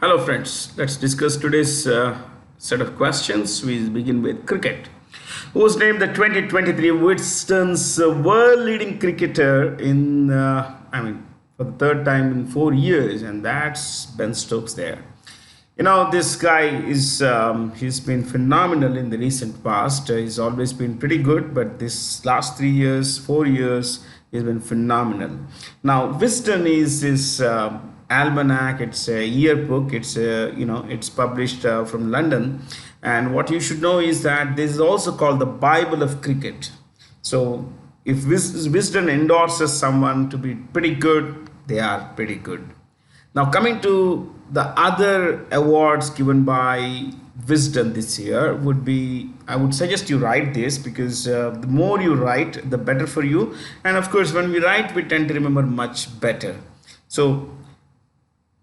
Hello friends, let's discuss today's set of questions. We begin with cricket. Who was named the 2023 Wisden's world leading cricketer for the third time in 4 years, and that's Ben Stokes there. This guy he's been phenomenal in the recent past. He's always been pretty good, but this last 3 years, 4 years, he's been phenomenal. Now, Wisdom is his almanac. It's a yearbook. It's published from London, and what you should know is that this is also called the Bible of cricket. So, if Wisdom endorses someone to be pretty good, they are pretty good. Now, coming to the other awards given by Wisdom this year would be, I would suggest you write this because the more you write, the better for you. And of course, when we write, we tend to remember much better. So,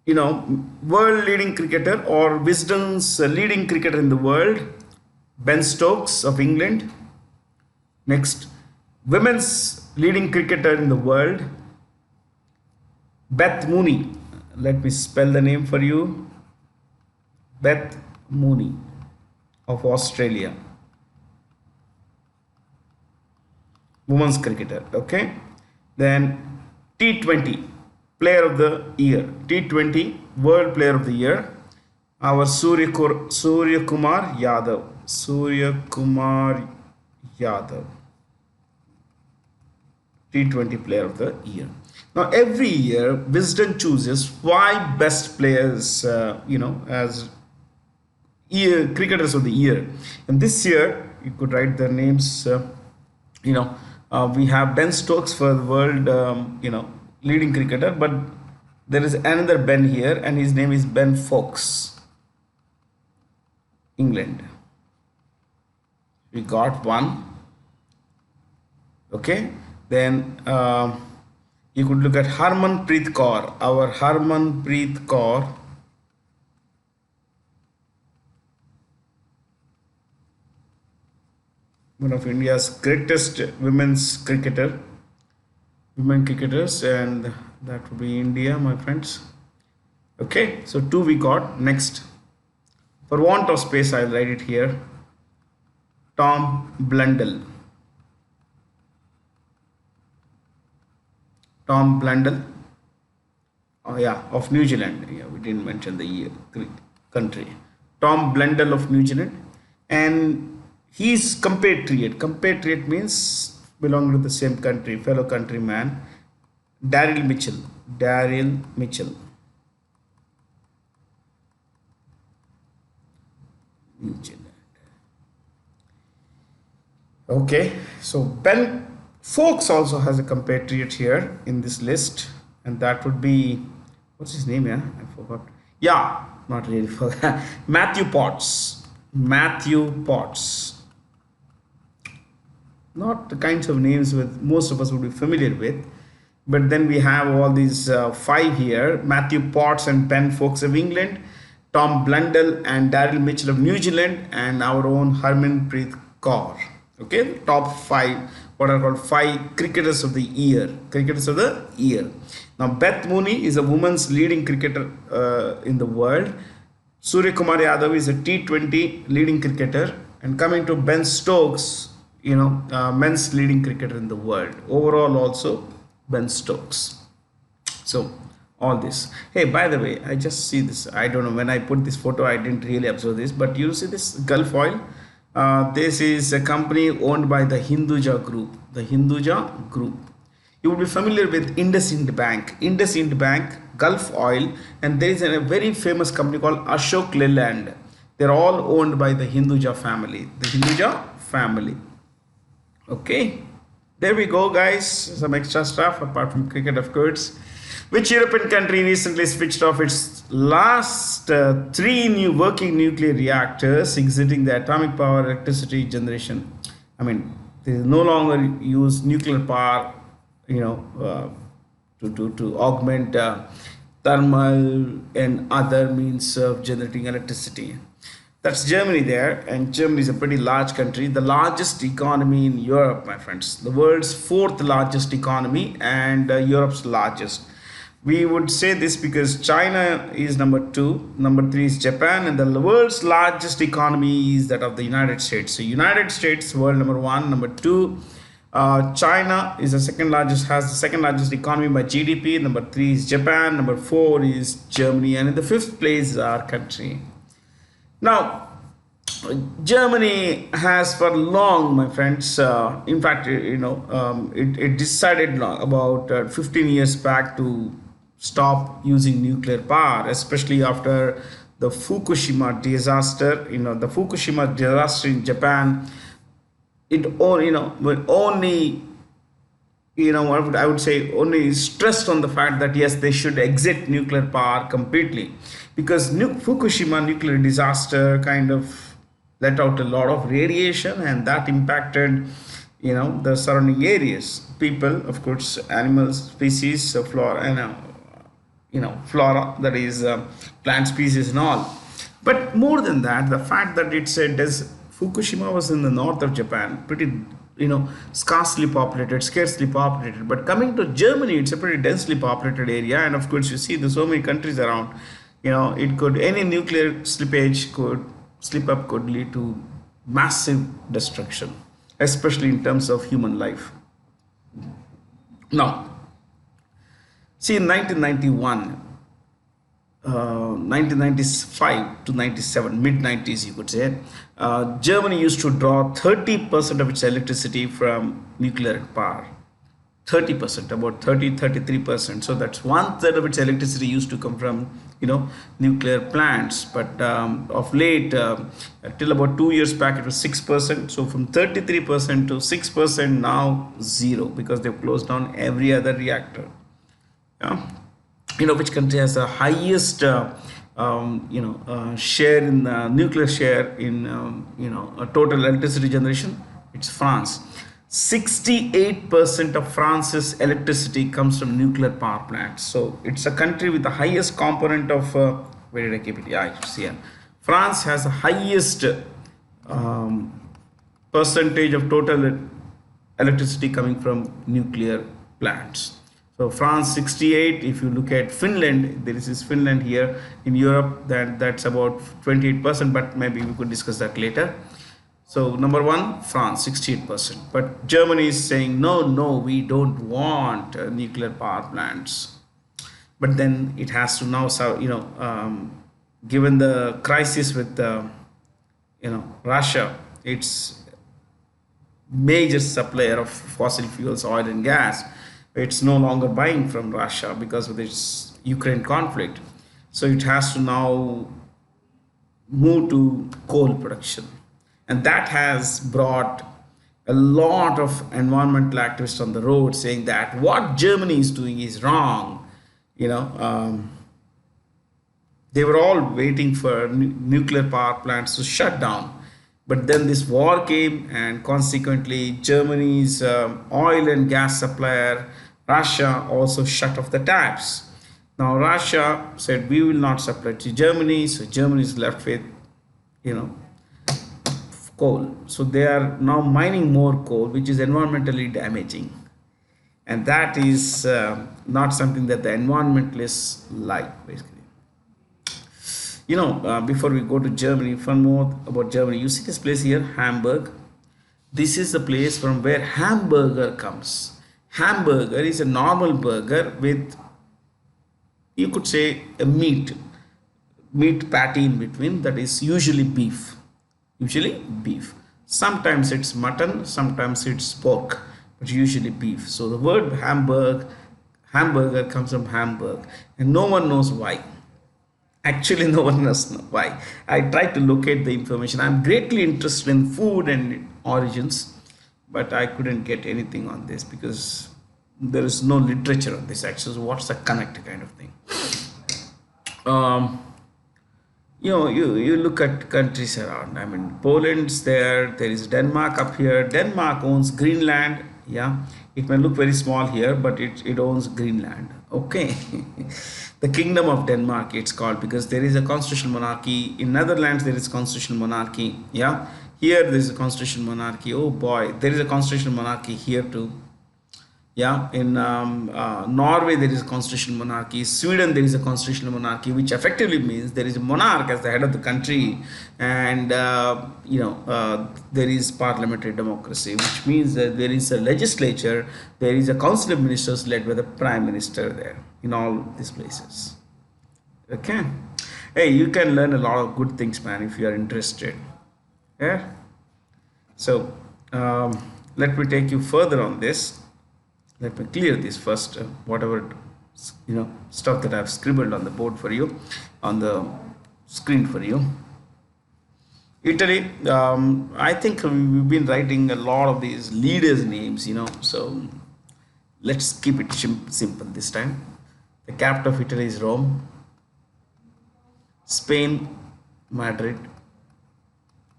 world leading cricketer or Wisdom's leading cricketer in the world, Ben Stokes of England. Next, women's leading cricketer in the world, Beth Mooney. Let me spell the name for you. Beth Mooney of Australia. Women's cricketer. Okay. Then T20 player of the year. T20 world player of the year. Our Surya Kumar Yadav. Surya Kumar Yadav. T20 player of the year. Now, every year, Wisdom chooses 5 best players, as cricketers of the year. And this year, you could write their names. We have Ben Stokes for the world, leading cricketer, but there is another Ben here, and his name is Ben Fox, England. We got one. Okay, then. You could look at Harmanpreet Kaur, our Harmanpreet Kaur. One of India's greatest women cricketers, and that would be India, my friends. Okay, so 2 we got. Next, for want of space, I'll write it here. Tom Blundell. Tom Blundell, of New Zealand. Yeah, we didn't mention the country. Tom Blundell of New Zealand, and he's compatriot. Compatriot means belonging to the same country, fellow countryman. Daryl Mitchell. New Zealand. Okay, so Ben Fox also has a compatriot here in this list, and that would be, what's his name? Yeah, I forgot. Yeah, not really forgot. Matthew Potts. Not the kinds of names with most of us would be familiar with, but then we have all these 5 here: Matthew Potts and Ben Fox of England, Tom Blundell and Daryl Mitchell of New Zealand, and our own Harmanpreet Kaur. Okay, top 5, what are called 5 cricketers of the year. Now, Beth Mooney is a woman's leading cricketer in the world. Surya Kumar Yadav is a T20 leading cricketer, and coming to Ben Stokes, men's leading cricketer in the world. Overall, also Ben Stokes. So all this. Hey, by the way, I just see this. I don't know, when I put this photo, I didn't really observe this, but you see this Gulf oil. This is a company owned by the Hinduja Group. You will be familiar with IndusInd Bank, Gulf Oil, and there is a very famous company called Ashok Leyland. They're all owned by the Hinduja family. Okay, there we go, guys. Some extra stuff apart from cricket, of course. Which European country recently switched off its last 3 new working nuclear reactors, exiting the atomic power electricity generation? I mean, they no longer use nuclear power, to augment thermal and other means of generating electricity. That's Germany there, and Germany is a pretty large country, the largest economy in Europe, my friends. The world's 4th largest economy and Europe's largest. We would say this because China is number 2, number 3 is Japan, and the world's largest economy is that of the United States. So United States, world number 1, number 2. China is the second largest, has the second largest economy by GDP. Number 3 is Japan. Number 4 is Germany, and in the 5th place is our country. Now, Germany has for long, my friends, in fact, it decided about 15 years back to stop using nuclear power, especially after the Fukushima disaster. The Fukushima disaster in Japan, it only, I would say, only stressed on the fact that yes, they should exit nuclear power completely, because Fukushima nuclear disaster kind of let out a lot of radiation, and that impacted the surrounding areas, people, of course, animals, species, flora, flora, that is plant species and all. But more than that, the fact that it said as Fukushima was in the north of Japan, pretty scarcely populated. But coming to Germany, it's a pretty densely populated area, and of course you see there's so many countries around. It could, any nuclear slippage slip up could lead to massive destruction, especially in terms of human life. Now, see, in 1995 to 97, mid-90s you could say, Germany used to draw 30% of its electricity from nuclear power. 30%, about 33%. So that's 1/3 of its electricity used to come from nuclear plants. But of late, till about 2 years back, it was 6%. So from 33% to 6%, now 0, because they've closed down every other reactor. Yeah. Which country has the highest share in nuclear share in a total electricity generation? It's France. 68% of France's electricity comes from nuclear power plants. So it's a country with the highest component of where did I keep it? Yeah, it's here. France has the highest percentage of total electricity coming from nuclear plants. So France 68. If you look at Finland, there is Finland here in Europe, that's about 28%, but maybe we could discuss that later. So number 1, France 68%, but Germany is saying no, we don't want nuclear power plants. But then it has to now, given the crisis with Russia, its major supplier of fossil fuels, oil and gas, it's no longer buying from Russia because of this Ukraine conflict. So it has to now move to coal production. And that has brought a lot of environmental activists on the road saying that what Germany is doing is wrong. They were all waiting for nuclear power plants to shut down. But then this war came, and consequently Germany's oil and gas supplier, Russia, also shut off the taps. Now Russia said we will not supply to Germany, so Germany is left with, coal. So they are now mining more coal, which is environmentally damaging. And that is not something that the environmentalists like, basically. Before we go to Germany, one more about Germany. You see this place here, Hamburg. This is the place from where hamburger comes. Hamburger is a normal burger with, you could say, a meat patty in between, that is usually beef. Sometimes it's mutton, sometimes it's pork, but usually beef. So the word hamburger comes from Hamburg, and no one knows why. Actually, no one knows why. I tried to locate the information. I'm greatly interested in food and origins, but I couldn't get anything on this because there is no literature on this. Actually, what's the connect kind of thing. You look at countries around. I mean, Poland's there is Denmark up here. Denmark owns Greenland. Yeah, it may look very small here, but it owns Greenland. Okay. The Kingdom of Denmark, it's called, because there is a constitutional monarchy. In Netherlands, there is constitutional monarchy. Yeah, here there is a constitutional monarchy. Oh boy, there is a constitutional monarchy here too. Yeah, in Norway there is a constitutional monarchy. Sweden there is a constitutional monarchy, which effectively means there is a monarch as the head of the country, and there is parliamentary democracy, which means that there is a legislature, there is a council of ministers led by the prime minister there in all these places. Okay, hey, you can learn a lot of good things, man, if you are interested. Yeah. So let me take you further on this. Let me clear this first, whatever stuff that I've scribbled on the board for you, on the screen for you. Italy, I think we've been writing a lot of these leaders' names, so let's keep it simple this time. The capital of Italy is Rome. Spain, Madrid.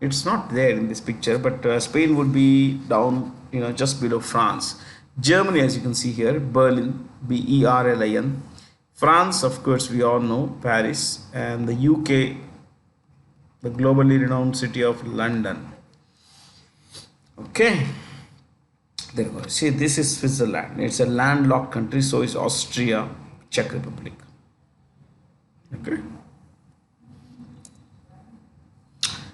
It's not there in this picture, but Spain would be down, just below France. Germany, as you can see here, Berlin, Berlin. France, of course, we all know, Paris, and the UK, the globally renowned city of London. Okay, there you go. See, this is Switzerland. It's a landlocked country, so is Austria, Czech Republic. Okay.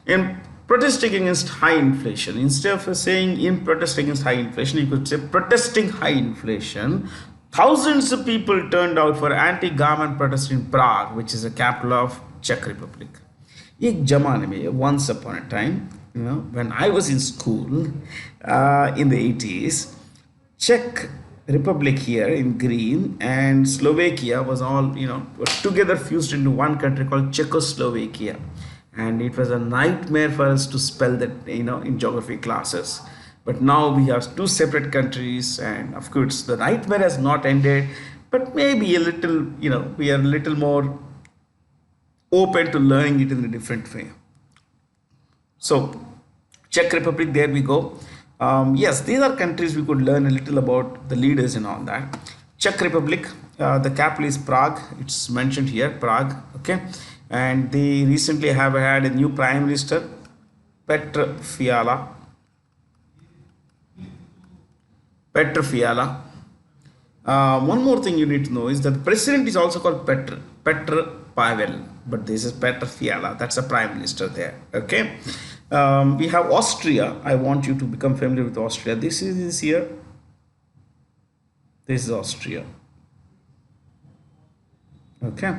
In protesting against high inflation, instead of saying in protest against high inflation, you could say protesting high inflation. Thousands of people turned out for anti-government protest in Prague, which is the capital of Czech Republic. एक जमाने में, once upon a time, when I was in school in the 80s, Czech Republic here in green and Slovakia was all together fused into one country called Czechoslovakia. And it was a nightmare for us to spell that in geography classes. But now we have two separate countries, and of course the nightmare has not ended, but maybe a little, we are a little more open to learning it in a different way. So Czech Republic, there we go. Yes, these are countries we could learn a little about the leaders and all that. Czech Republic, the capital is Prague. It's mentioned here, Prague. Okay. And they recently have had a new prime minister, Petr Fiala. One more thing you need to know is that the president is also called Petr Pavel, but this is Petr Fiala. That's a prime minister there. Okay. We have Austria. I want you to become familiar with Austria. This is here. This is Austria. Okay.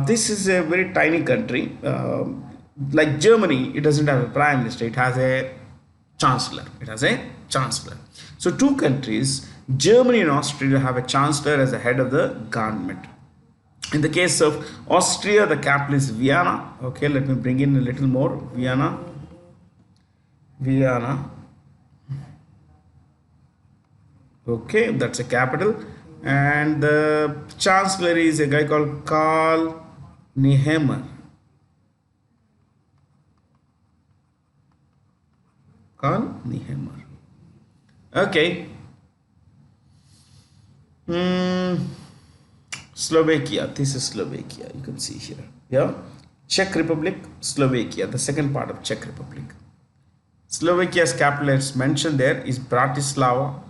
This is a very tiny country. Like Germany, it doesn't have a prime minister. It has a chancellor. So two countries, Germany and Austria, have a chancellor as the head of the government. In the case of Austria, the capital is Vienna. Okay, let me bring in a little more. Vienna. Okay, that's a capital. And the chancellor is a guy called Karl Nehammer. Okay. Slovakia. This is Slovakia. You can see here. Yeah. Czech Republic, Slovakia. The second part of Czech Republic. Slovakia's capital, as mentioned there, is Bratislava.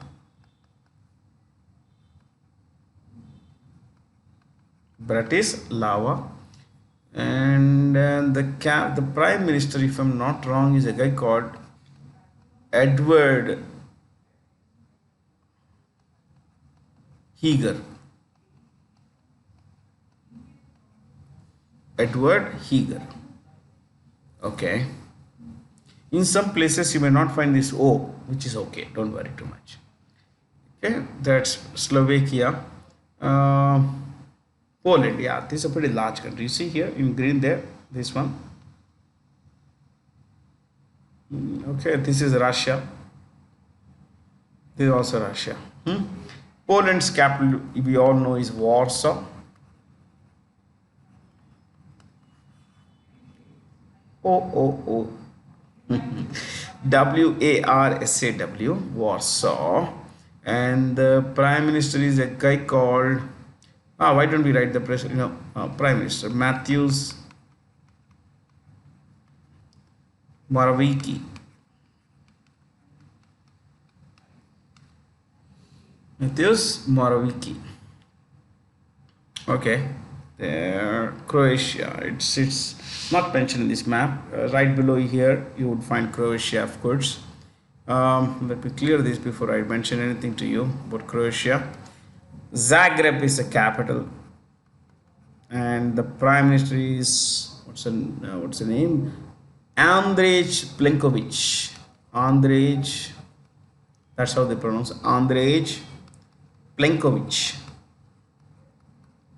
And the prime minister, if I'm not wrong, is a guy called Edward Heger. Okay. In some places you may not find this O, which is okay. Don't worry too much. Okay, that's Slovakia. Poland, yeah, this is a pretty large country. You see here in green there, this one. Okay, this is Russia. This is also Russia. Poland's capital, we all know, is Warsaw. Warsaw, Warsaw. And the prime minister is a guy called, why don't we write the prime minister, Matthews Morawiecki. It is Moraviki. Okay, there, Croatia. It's not mentioned in this map. Right below here, you would find Croatia, of course. Let me clear this before I mention anything to you about Croatia. Zagreb is the capital, and the prime minister is what's the name? Andrej Plenković. Andrej. That's how they pronounce Andrej Plenković.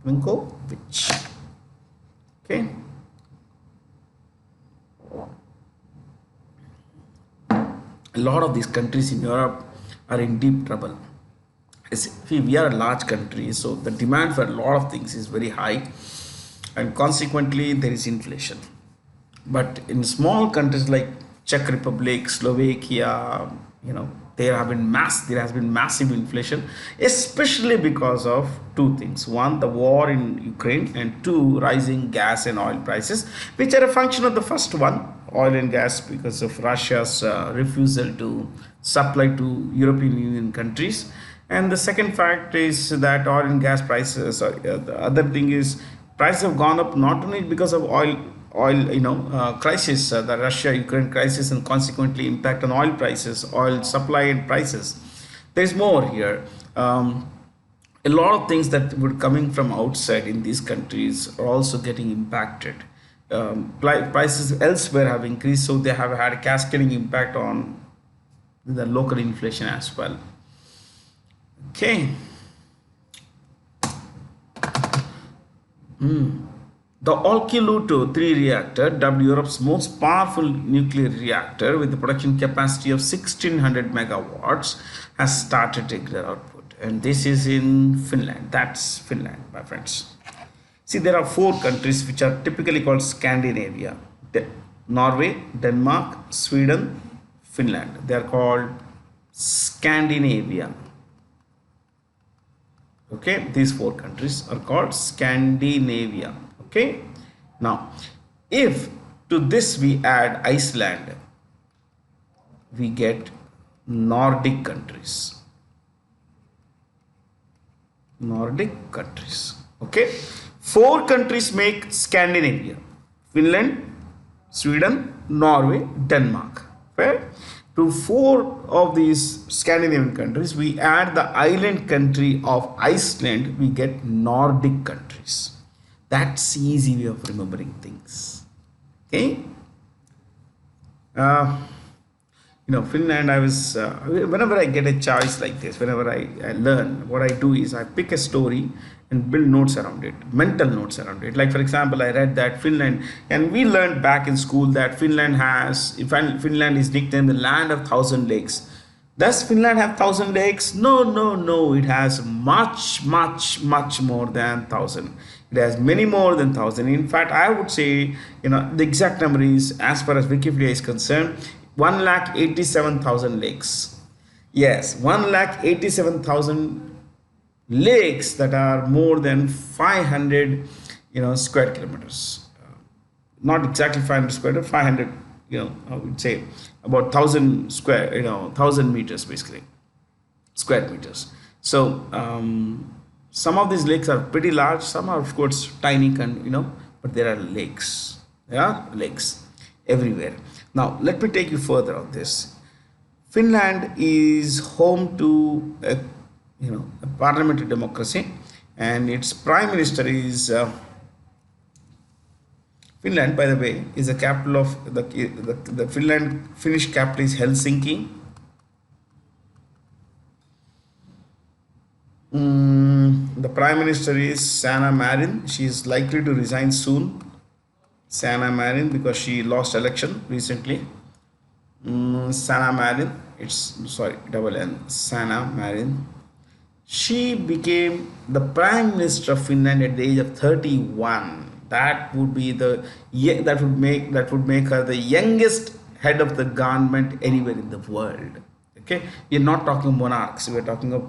Plenković. Okay. A lot of these countries in Europe are in deep trouble. See, we are a large country, so the demand for a lot of things is very high, and consequently there is inflation. But in small countries like Czech Republic, Slovakia, there has been massive inflation, especially because of two things: one, the war in Ukraine, and two, rising gas and oil prices, which are a function of the first one, oil and gas, because of Russia's refusal to supply to European Union countries. And the second fact is that oil and gas prices, the other thing is prices have gone up not only because of oil crisis, the Russia-Ukraine crisis, and consequently impact on oil prices, oil supply and prices. There's more here. A lot of things that were coming from outside in these countries are also getting impacted. Prices elsewhere have increased, so they have had a cascading impact on the local inflation as well. Okay. The Olkiluoto 3 reactor, dubbed Europe's most powerful nuclear reactor with a production capacity of 1600 megawatts, has started regular output. And this is in Finland. That's Finland, my friends. See, there are 4 countries which are typically called Scandinavia: Norway, Denmark, Sweden, Finland. They are called Scandinavia. Okay, these 4 countries are called Scandinavia. Okay, now if to this we add Iceland, we get Nordic countries. Nordic countries. Okay, 4 countries make Scandinavia: Finland, Sweden, Norway, Denmark. Fair? To 4 of these Scandinavian countries, we add the island country of Iceland, we get Nordic countries. That's easy way of remembering things. Okay. Finland, whenever I get a choice like this, whenever I learn, what I do is I pick a story and build notes around it, mental notes around it. Like, for example, I read that Finland, and we learned back in school that Finland is nicknamed the land of 1,000 lakes. Does Finland have 1,000 lakes? No. It has much more than 1,000. It has many more than 1,000. In fact, I would say, the exact number is, as far as Wikipedia is concerned, 1,87,000 lakes. Yes, 1,87,000 lakes that are more than 500, square kilometers. Not exactly 500 square, 500, I would say about 1,000 square, 1,000 meters basically, square meters. So some of these lakes are pretty large, some are of course tiny, but there are lakes. There are lakes everywhere. Now let me take you further on this. Finland is home to a parliamentary democracy, and its prime minister is Finland, by the way, is the capital of the Finnish capital is Helsinki. The prime minister is Sanna Marin. She is likely to resign soon. Sanna Marin, because she lost election recently. Sanna Marin. Double N. Sanna Marin. She became the prime minister of Finland at the age of 31. That would make her the youngest head of the government anywhere in the world. Okay, we're not talking monarchs, we're talking of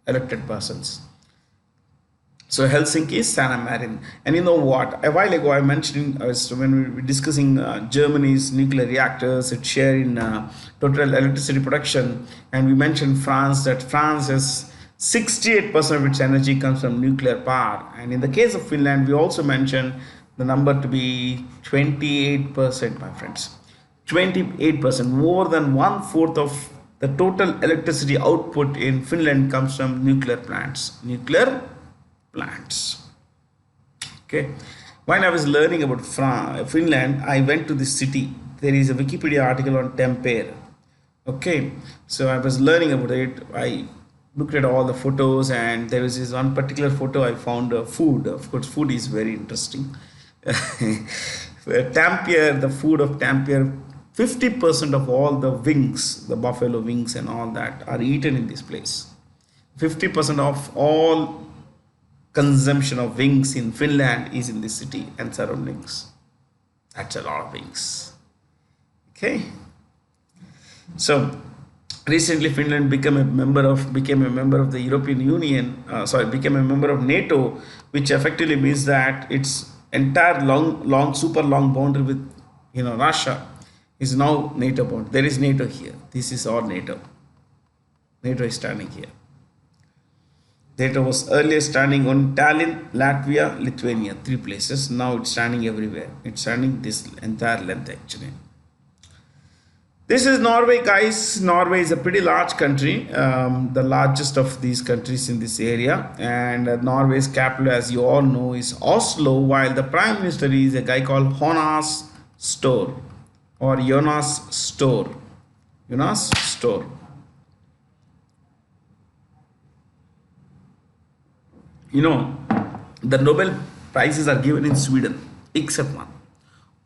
elected persons. So Helsinki is Sanna Marin. And you know what? A while ago I mentioned, when we were discussing Germany's nuclear reactors, its share in total electricity production, and we mentioned France, that France has 68% of its energy comes from nuclear power. And in the case of Finland, we also mentioned the number to be 28%, my friends. 28%, more than one fourth of the total electricity output in Finland comes from nuclear plants. Nuclear plants. Okay. While I was learning about Finland, I went to this city. There is a Wikipedia article on Tampere. Okay, so I was learning about it. I looked at all the photos, and there was this one particular photo I found food. Of course, food is very interesting. Tampere, the food of Tampere, 50% of all the wings, the buffalo wings and all that, are eaten in this place. 50% of all consumption of wings in Finland is in this city and surroundings. That's a lot of wings. Okay. So recently Finland became a member of the European Union. Became a member of NATO, which effectively means that its entire super long boundary with Russia is now NATO bound. There is NATO here. This is all NATO. NATO is standing here. NATO was earlier standing on Tallinn, Latvia, Lithuania, 3 places. Now it's standing everywhere. It's standing this entire length actually. This is Norway, guys. Norway is a pretty large country, the largest of these countries in this area. And Norway's capital, as you all know, is Oslo, while the Prime Minister is a guy called Jonas Store or Jonas Store. Jonas Store. The Nobel Prizes are given in Sweden, except one.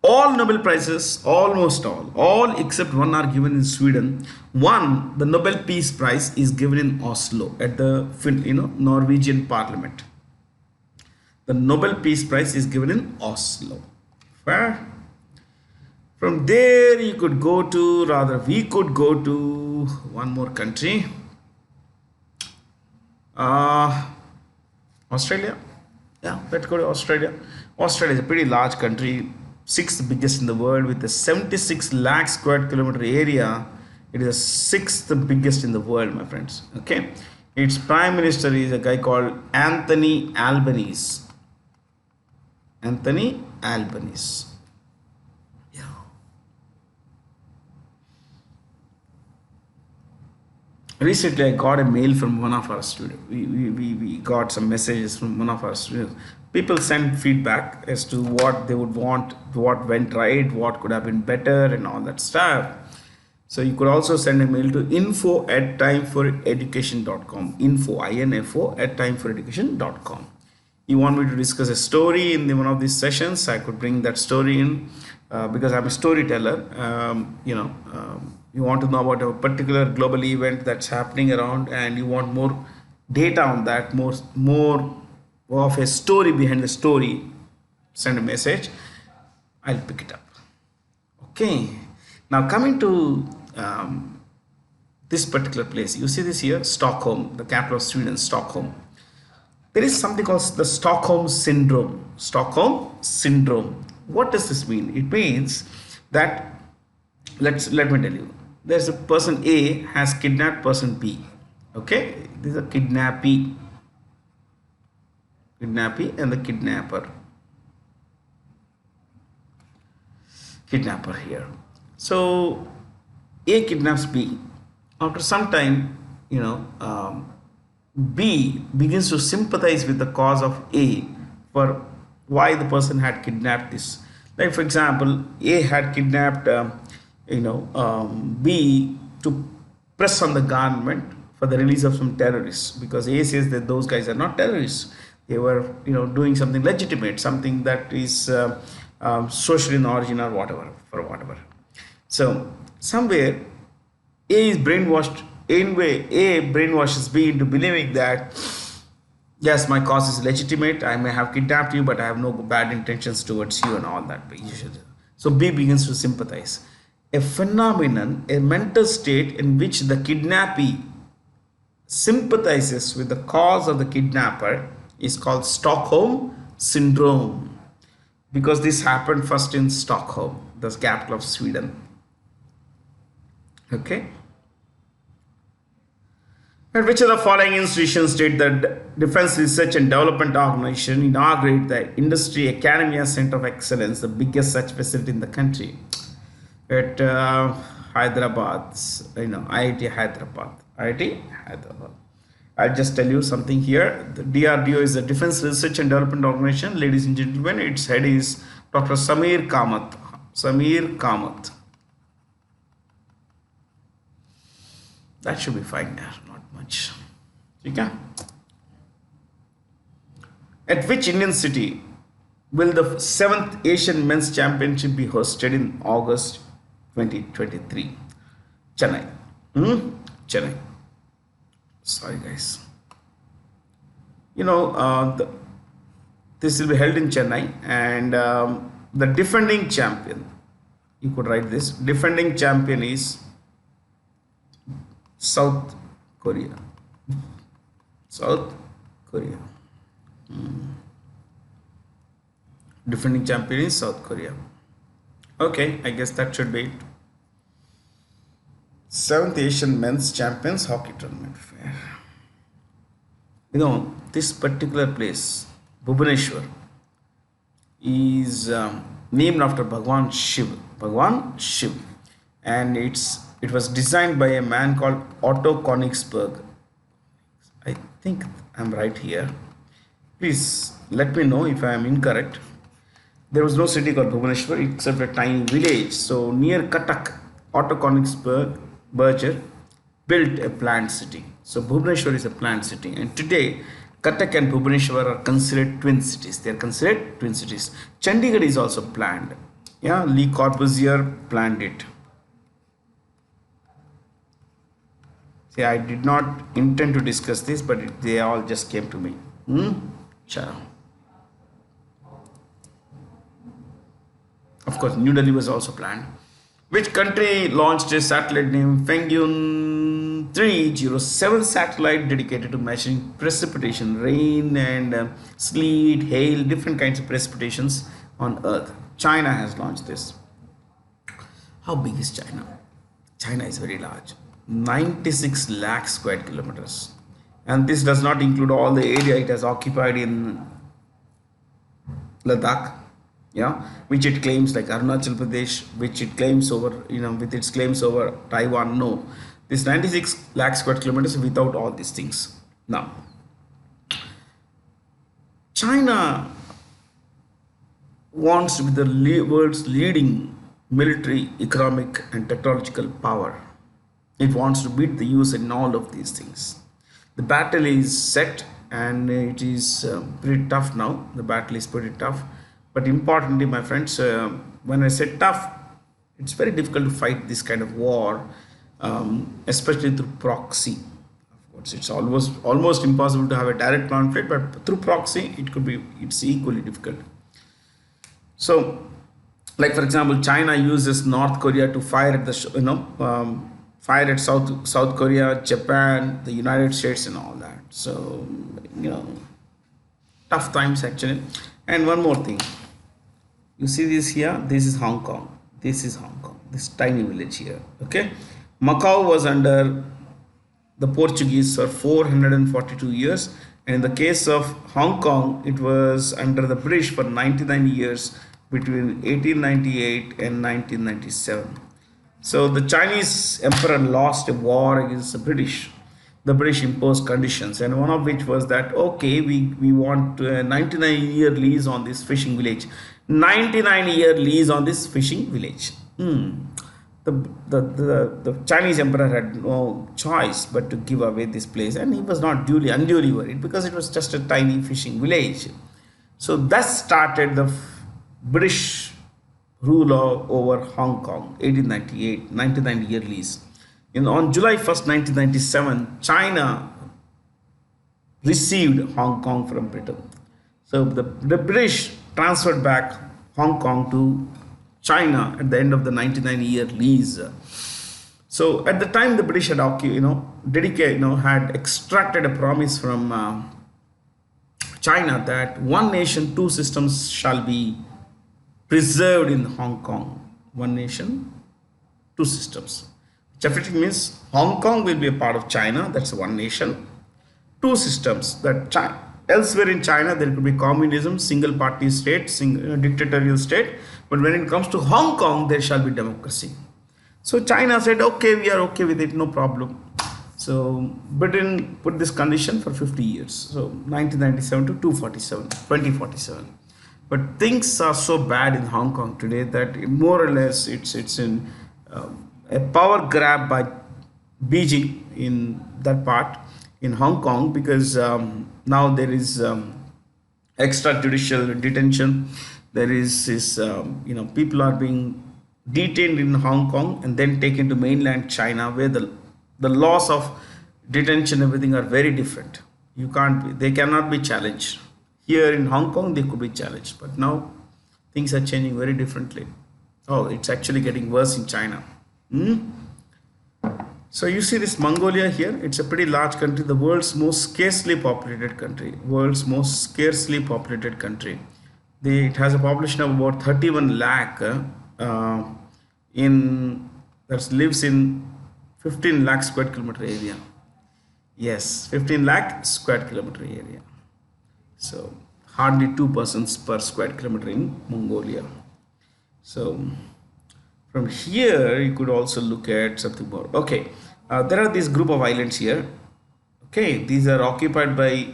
All Nobel Prizes, almost all except one are given in Sweden. One, the Nobel Peace Prize, is given in Oslo at the Norwegian Parliament. The Nobel Peace Prize is given in Oslo. Fair? From there we could go to one more country. Australia. Yeah, let's go to Australia. Australia is a pretty large country, 6th biggest in the world with a 76 lakh square kilometer area. It is the 6th biggest in the world, my friends. Okay, its prime minister is a guy called Anthony Albanese. Anthony Albanese. Yeah. Recently, I got a mail from one of our students. We got some messages from one of our students. People send feedback as to what they would want, what went right, what could have been better, and all that stuff. So you could also send a mail to info@timeforeducation.com. info @timeforeducation.com. You want me to discuss a story in one of these sessions? I could bring that story in because I'm a storyteller. You want to know about a particular global event that's happening around, and you want more data on that, more of a story behind the story, send a message. I'll pick it up. Okay. Now coming to this particular place, you see this here, Stockholm, the capital of Sweden, Stockholm. There is something called the Stockholm syndrome. Stockholm syndrome. What does this mean? It means that let me tell you. There's a person A has kidnapped person B. Okay, this is a kidnappee and the kidnapper here. So A kidnaps B. After some time, B begins to sympathize with the cause of A for why the person had kidnapped this. Like for example, A had kidnapped B to press on the government for the release of some terrorists, because A says that those guys are not terrorists. They were doing something legitimate, something that is social in origin or whatever. So somewhere A is brainwashed. Anyway, A brainwashes B into believing that yes, my cause is legitimate. I may have kidnapped you, but I have no bad intentions towards you and all that. So B begins to sympathize. A phenomenon, a mental state in which the kidnappee sympathizes with the cause of the kidnapper is called Stockholm syndrome, because this happened first in Stockholm, the capital of Sweden. Okay. And which of the following institutions did the Defense Research and Development Organization inaugurate the Industry Academia Center of Excellence, the biggest such facility in the country? At Hyderabad, IIT Hyderabad. IIT Hyderabad. I'll just tell you something here. The DRDO is the Defense Research and Development Organization. Ladies and gentlemen, its head is Dr. Samir Kamath. Samir Kamath. That should be fine there, not much. Okay. At which Indian city will the 7th Asian Men's Championship be hosted in August 2023? Chennai. Chennai. Sorry guys. This will be held in Chennai, and the defending champion, you could write this, defending champion is South Korea. South Korea. Defending champion is South Korea. Okay, I guess that should be it. 7th Asian Men's Champions Hockey Tournament Fair. This particular place, Bhubaneswar, is named after Bhagwan Shiv. And it was designed by a man called Otto Königsberg. I think I'm right here. Please let me know if I am incorrect. There was no city called Bhubaneswar except a tiny village. So near Cuttack, Otto Königsberg built a planned city. So Bhubaneswar is a planned city, and today Cuttack and Bhubaneswar are considered twin cities. They are considered twin cities. Chandigarh is also planned. Yeah, Le Corbusier planned it. See, I did not intend to discuss this, but they all just came to me. Sure. Of course, New Delhi was also planned. Which country launched a satellite named Fengyun 307 satellite dedicated to measuring precipitation, rain and sleet, hail, different kinds of precipitations on Earth? China has launched this. How big is China? China is very large. 96 lakh square kilometers. And this does not include all the area it has occupied in Ladakh, which it claims, like Arunachal Pradesh, which it claims over, with its claims over Taiwan. No, this 96 lakh square kilometers without all these things. Now, China wants to be the world's leading military, economic and technological power. It wants to beat the US in all of these things. The battle is set, and it is pretty tough now. The battle is pretty tough. But importantly, my friends, when I say tough, it's very difficult to fight this kind of war, especially through proxy. Of course, it's almost impossible to have a direct conflict, but through proxy, it's equally difficult. So, like for example, China uses North Korea to fire at fire at South Korea, Japan, the United States, and all that. So, tough times actually. And one more thing. You see this here? This is Hong Kong. This tiny village here. Okay. Macau was under the Portuguese for 442 years. And in the case of Hong Kong, it was under the British for 99 years between 1898 and 1997. So the Chinese emperor lost a war against the British. The British imposed conditions, and one of which was that, okay, we want a 99-year lease on this fishing village. 99-year lease on this fishing village. The Chinese emperor had no choice but to give away this place, and he was not unduly worried because it was just a tiny fishing village. So thus started the British rule over Hong Kong, 1898, 99-year lease. On July 1st, 1997, China received Hong Kong from Britain. So the British transferred back Hong Kong to China at the end of the 99-year lease. So at the time, the British had had extracted a promise from China that one nation, two systems shall be preserved in Hong Kong. One nation, two systems. Separatism means Hong Kong will be a part of China. That's one nation. Two systems. Elsewhere in China there could be communism, single party state, dictatorial state. But when it comes to Hong Kong, there shall be democracy. So China said, okay, we are okay with it, no problem. So Britain put this condition for 50 years. So 1997 to 2047. But things are so bad in Hong Kong today that more or less it's in a power grab by Beijing in that part in Hong Kong, because now there is extrajudicial detention. There is this, people are being detained in Hong Kong and then taken to mainland China, where the laws of detention, everything are very different. They cannot be challenged. Here in Hong Kong, they could be challenged, but now things are changing very differently. Oh, it's actually getting worse in China. So you see this Mongolia here. It's a pretty large country, the world's most scarcely populated country. It has a population of about 31 lakh that lives in 15 lakh square kilometer area. Yes, 15 lakh square kilometer area. So hardly 2 persons per square kilometer in Mongolia. So from here you could also look at something more. Okay, there are this group of islands here. Okay, these are occupied by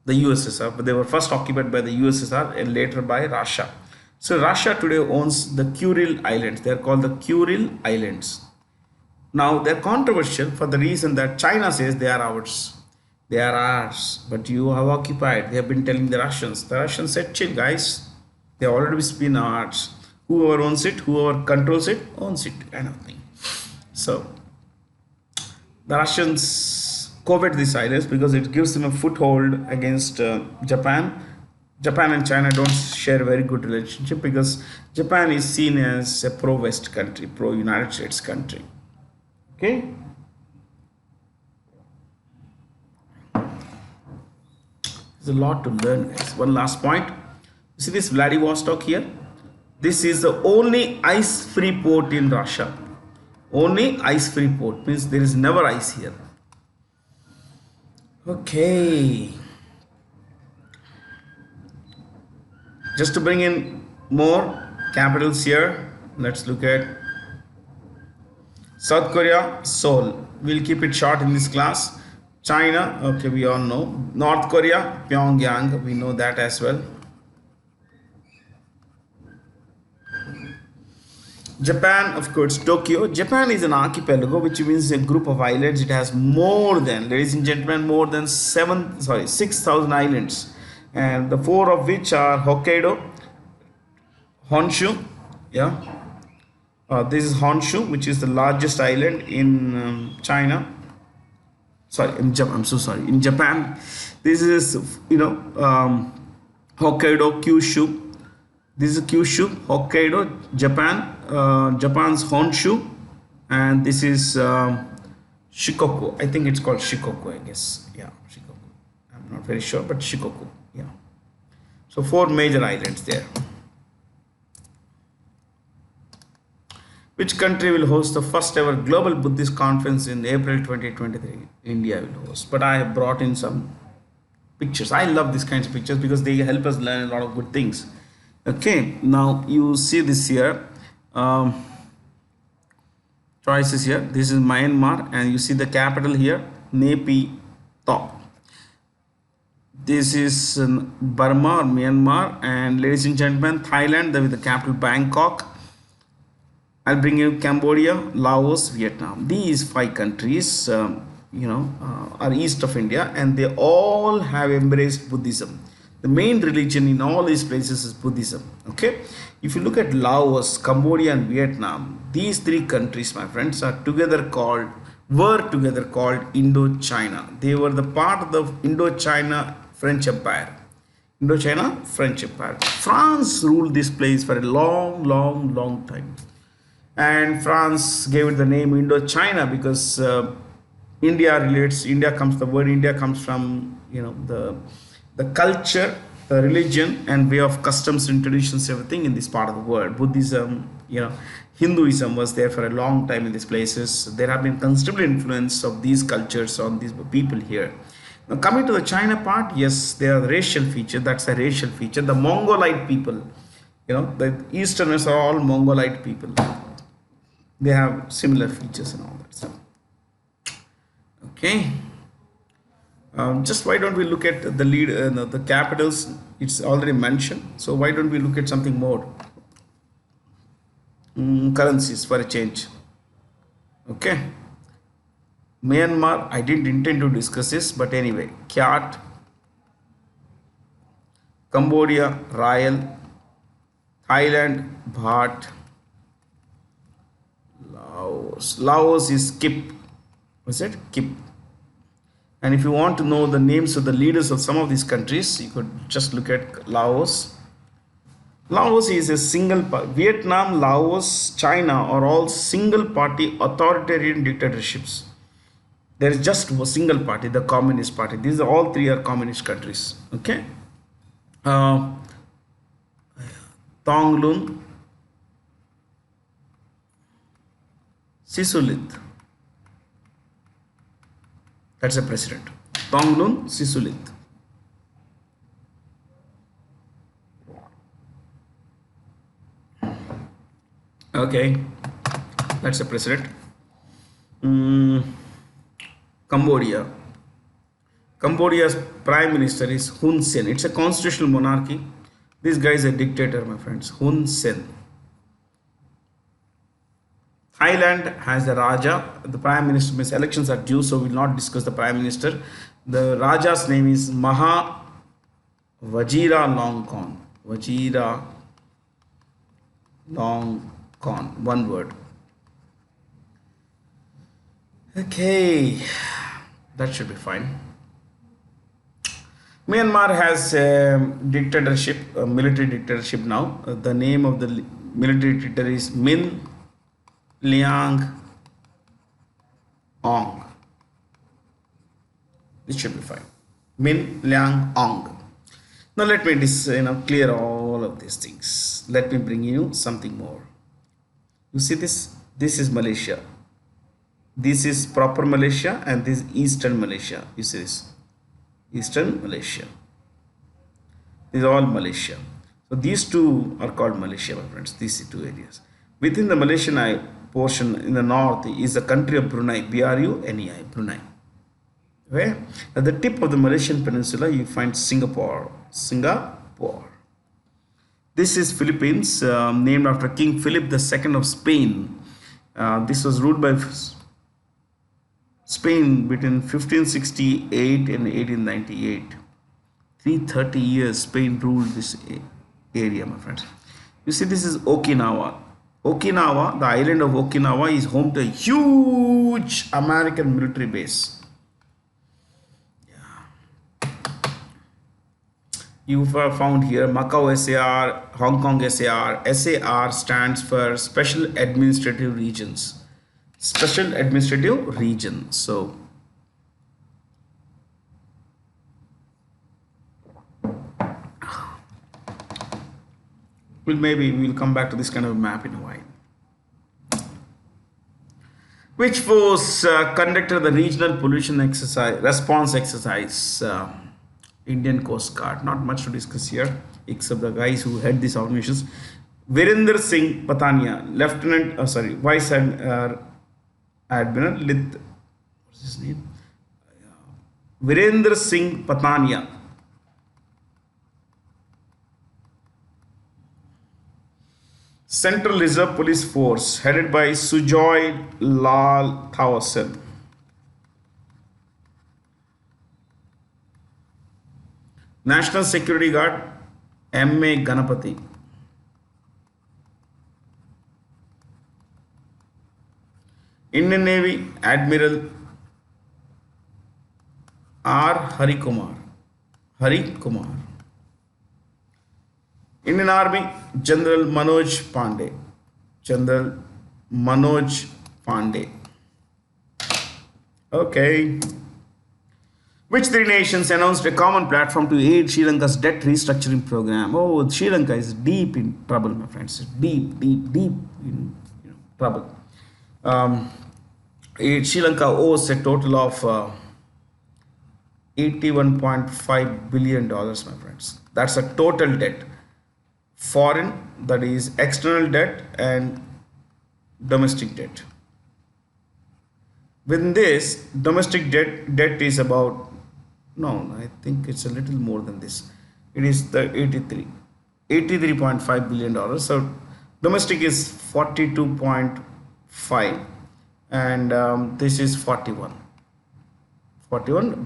the USSR, but they were first occupied by the USSR and later by Russia. So Russia today owns the Kuril Islands. They are called the Kuril Islands. Now they are controversial for the reason that China says they are ours. They are ours, but you have occupied. They have been telling the Russians. The Russians said, chill guys, they already been ours. Whoever owns it, whoever controls it, owns it, kind of thing. So the Russians covet these islands because it gives them a foothold against Japan. Japan and China don't share a very good relationship because Japan is seen as a pro-West country, pro-United States country. Okay. There's a lot to learn, guys. One last point. You see this Vladivostok here? This is the only ice-free port in Russia. Only ice-free port means there is never ice here. Okay. Just to bring in more capitals here, let's look at South Korea, Seoul. We'll keep it short in this class. China, okay, we all know. North Korea, Pyongyang, we know that as well. Japan, of course, Tokyo. Japan is an archipelago, which means a group of islands. It has more than, ladies and gentlemen, more than 6,000 islands, and the 4 of which are Hokkaido, Honshu. Yeah, this is Honshu, which is the largest island in China. Sorry, in Japan. I'm so sorry. In Japan, this is Hokkaido, Kyushu. This is Kyushu, Hokkaido, Japan, Japan's Honshu, and this is Shikoku. I think it's called Shikoku, I guess. Yeah, Shikoku. I'm not very sure, but Shikoku. Yeah. So 4 major islands there. Which country will host the first ever global Buddhist conference in April 2023? India will host. But I have brought in some pictures. I love these kinds of pictures because they help us learn a lot of good things. Okay, now you see this here. Choices here. This is Myanmar, and you see the capital here, Naypyidaw. This is Burma or Myanmar, and ladies and gentlemen, Thailand with the capital Bangkok. I'll bring you Cambodia, Laos, Vietnam. These 5 countries, are east of India, and they all have embraced Buddhism. The main religion in all these places is Buddhism. Okay, if you look at Laos, Cambodia, and Vietnam, these 3 countries, my friends, were together called Indochina. They were the part of the Indochina French Empire. France ruled this place for a long time. And France gave it the name Indochina because the word India comes from, the culture religion and way of customs and traditions, everything in this part of the world. Buddhism, Hinduism was there for a long time in these places. There have been considerable influence of these cultures on these people here. Now coming to the China part, yes, there are racial feature. That's a racial feature. The Mongolite people, the Easterners are all Mongolite people. They have similar features and all that stuff. Okay. Just why don't we look at the capitals? It's already mentioned. So why don't we look at something more? Currencies for a change. Okay. Myanmar, I didn't intend to discuss this, but anyway, Kyat, Cambodia, Rial, Thailand, Baht, Laos is Kip. Was it Kip? And if you want to know the names of the leaders of some of these countries, you could just look at Laos. Laos is a single Vietnam, Laos, China are all single party authoritarian dictatorships. There is just a single party, the Communist Party. These are all three are communist countries. Okay. Thonglun Sisulit. That's a president. Thonglun Sisulit. Okay, that's a president. Cambodia. Cambodia's prime minister is Hun Sen. It's a constitutional monarchy. This guy is a dictator, my friends. Hun Sen. Thailand has a Raja. The Prime Minister, means elections are due, so we will not discuss the Prime Minister. The Raja's name is Maha Vajiralongkorn. Vajiralongkorn. One word. Okay, that should be fine. Myanmar has a dictatorship, a military dictatorship now. The name of the military dictator is Min Liang Ong. This should be fine. Min Liang Ong. Now let me clear all of these things. Let me bring you something more. You see this? This is Malaysia. This is proper Malaysia and this is Eastern Malaysia. You see this? Eastern Malaysia. These are all Malaysia. So these two are called Malaysia, my friends. These two areas. Within the Malaysian portion in the north is the country of Brunei. Brunei. Brunei. Okay? At the tip of the Malaysian peninsula, you find Singapore. This is Philippines, named after King Philip II of Spain. This was ruled by Spain between 1568 and 1898. 330 years Spain ruled this area, my friends. You see, this is Okinawa. Okinawa, the island of Okinawa, is home to a huge American military base. You found here Macau SAR, Hong Kong SAR. SAR stands for Special Administrative Regions. Special Administrative Region. So we'll come back to this kind of map in a while. Which force conducted the regional pollution response exercise? Indian Coast Guard. Not much to discuss here, except the guys who head these organizations. Virender Singh Patania, Vice Admiral what's his name? Virender Singh Patania. Central Reserve Police Force, headed by Sujoy Lal Thawsen. National Security Guard, M.A. Ganapati. Indian Navy, Admiral R. Hari Kumar. Indian Army, General Manoj Pandey. Okay. Which three nations announced a common platform to aid Sri Lanka's debt restructuring program? Oh, Sri Lanka is deep in trouble, my friends. Deep, deep, deep in trouble. Sri Lanka owes a total of $81.5 billion, my friends. That's a total debt. Foreign, that is external debt, and domestic debt. Within this, domestic debt is about, no, I think it's a little more than this. It is the $83.5 billion. So domestic is 42.5, and this is 41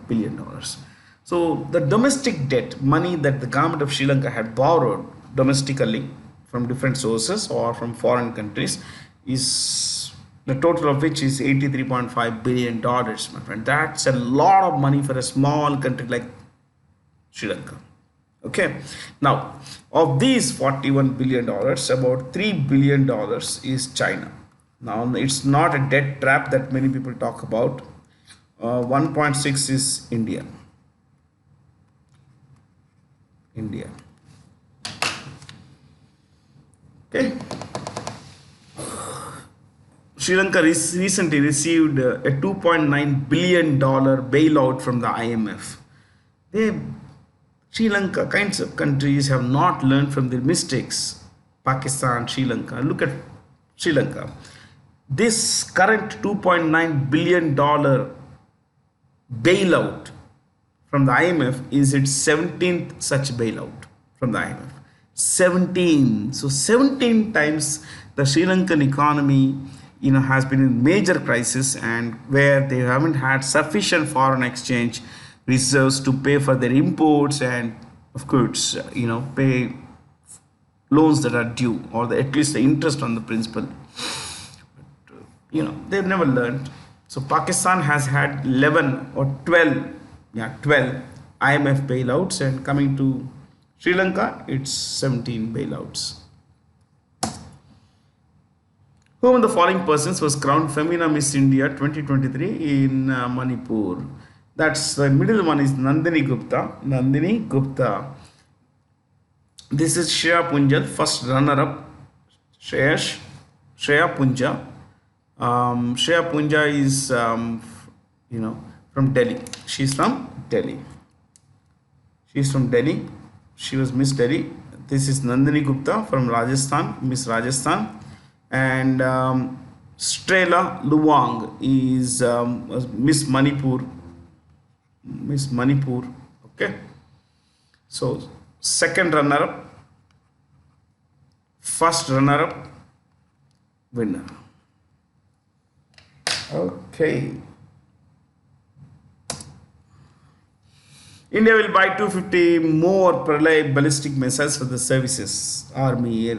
billion dollars. So the domestic debt, money that the government of Sri Lanka had borrowed domestically from different sources or from foreign countries, is the total of which is $83.5 billion, my friend. That's a lot of money for a small country like Sri Lanka. Okay, now of these $41 billion, about $3 billion is China. Now it's not a debt trap that many people talk about. 1.6 is India. Okay. Sri Lanka recently received a $2.9 billion bailout from the IMF. Sri Lanka, kinds of countries have not learned from their mistakes. Pakistan, Sri Lanka. Look at Sri Lanka. This current $2.9 billion bailout from the IMF is its 17th such bailout from the IMF. 17. So 17 times the Sri Lankan economy has been in major crisis, and where they haven't had sufficient foreign exchange reserves to pay for their imports and of course pay loans that are due, or at least the interest on the principal. They've never learned. So Pakistan has had 11 or 12 IMF bailouts, and coming to Sri Lanka, it's 17 bailouts. Whom the following persons was crowned Femina Miss India 2023 in Manipur? That's the middle one is Nandini Gupta. This is Shreya Punjal, first runner-up. Shreya Punja. Shreya Punja is from Delhi. She's from Delhi. She was Miss Delhi. This is Nandini Gupta from Rajasthan, Miss Rajasthan. And Strela Luwang is Miss Manipur. Okay. So second runner-up, first runner-up, winner. Okay. India will buy 250 more Pralay ballistic missiles for the services, army,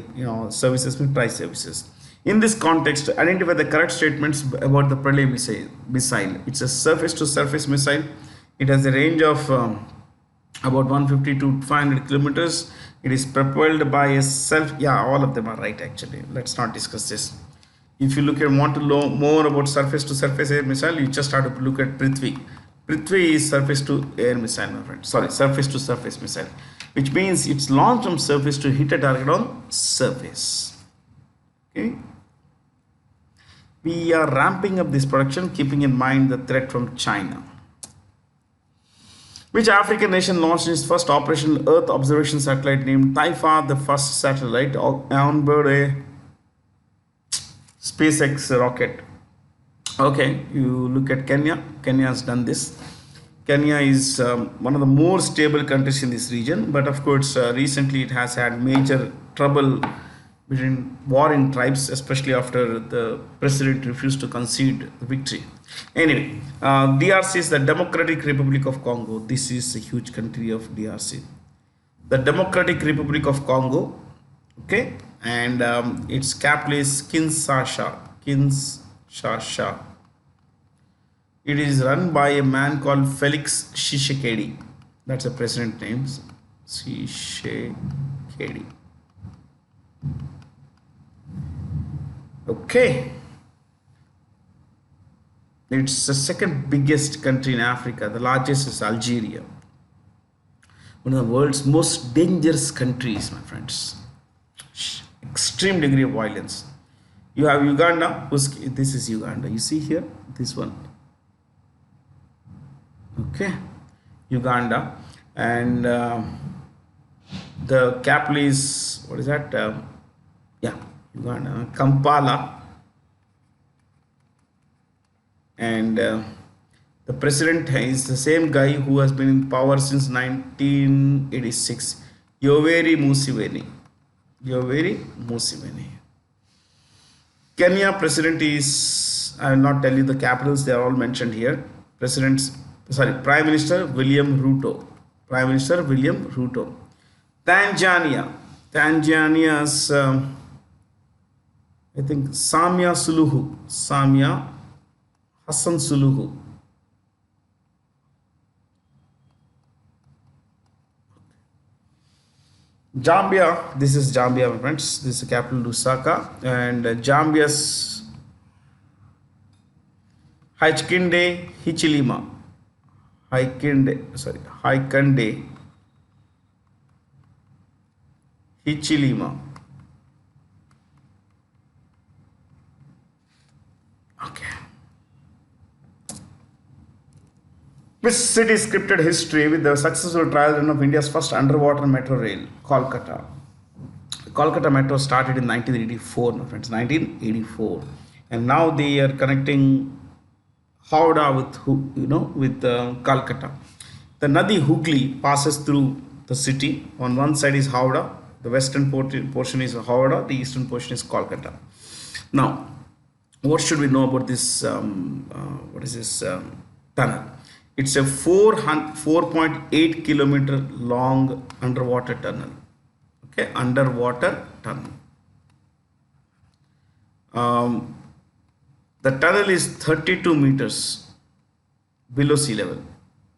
services, military services. In this context, identify the correct statements about the Pralay missile. It's a surface-to-surface missile. It has a range of about 150 to 500 kilometers. It is propelled by a all of them are right actually. Let's not discuss this. If you want to know more about surface-to-surface air missile, you just have to look at Prithvi. Prithvi is surface-to-air missile, my friend. Sorry, surface-to-surface missile, which means it's launched from surface to hit a target on surface. Okay. We are ramping up this production, keeping in mind the threat from China. Which African nation launched its first operational Earth observation satellite named Taifa, the first satellite on board a SpaceX rocket? Okay, you look at Kenya. Kenya has done this. Kenya is one of the more stable countries in this region, but of course recently it has had major trouble between warring tribes, especially after the president refused to concede the victory. Anyway, DRC is the Democratic Republic of Congo. This is a huge country of DRC. The Democratic Republic of Congo, okay, and its capital is Kinshasa. It is run by a man called Felix Tshisekedi. That's the president name, Tshisekedi. Okay. It's the second biggest country in Africa. The largest is Algeria. One of the world's most dangerous countries, my friends. Extreme degree of violence. You have Uganda. This is Uganda. You see here, this one. Okay, Uganda, and the capital is, what is that? Yeah, Uganda, Kampala, and the president is the same guy who has been in power since 1986, Yoweri Museveni. Kenya president is, I will not tell you the capitals, they are all mentioned here. Prime Minister William Ruto. Tanzania's I think Samia Hassan Suluhu. Zambia, this is Zambia, my friends. This is the capital, Lusaka, and Zambia's Hakainde Hichilema. Hakainde Hichilema. Okay. Which city scripted history with the successful trial run of India's first underwater metro rail? Kolkata. The Kolkata Metro started in 1984, my friends, 1984, and now they are connecting Howrah with Kolkata. The Nadi Hooghly passes through the city. On one side is Howrah, the western portion is Howrah, the eastern portion is Kolkata. Now, what should we know about this? Tunnel? It's a 4.8 kilometer long underwater tunnel. Okay, underwater tunnel. The tunnel is 32 meters below sea level,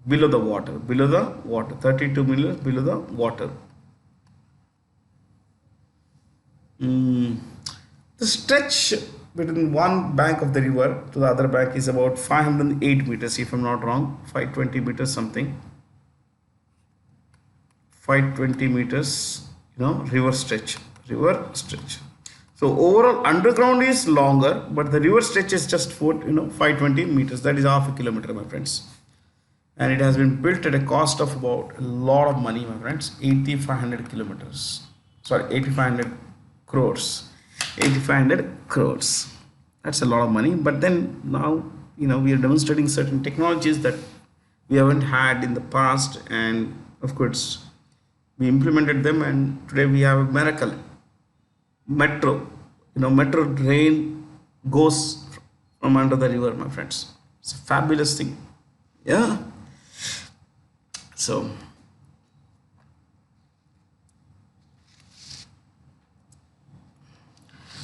below the water, 32 meters below the water. The stretch between one bank of the river to the other bank is about 508 meters, if I'm not wrong, 520 meters something. 520 meters, river stretch. So overall underground is longer, but the river stretch is just 520 meters. That is half a kilometer, my friends. And it has been built at a cost of about a lot of money, my friends. 8,500 crores. 8,500 crores. That's a lot of money. But then now, we are demonstrating certain technologies that we haven't had in the past, and of course, we implemented them, and today we have a miracle. Metro train goes from under the river, my friends. It's a fabulous thing. Yeah. So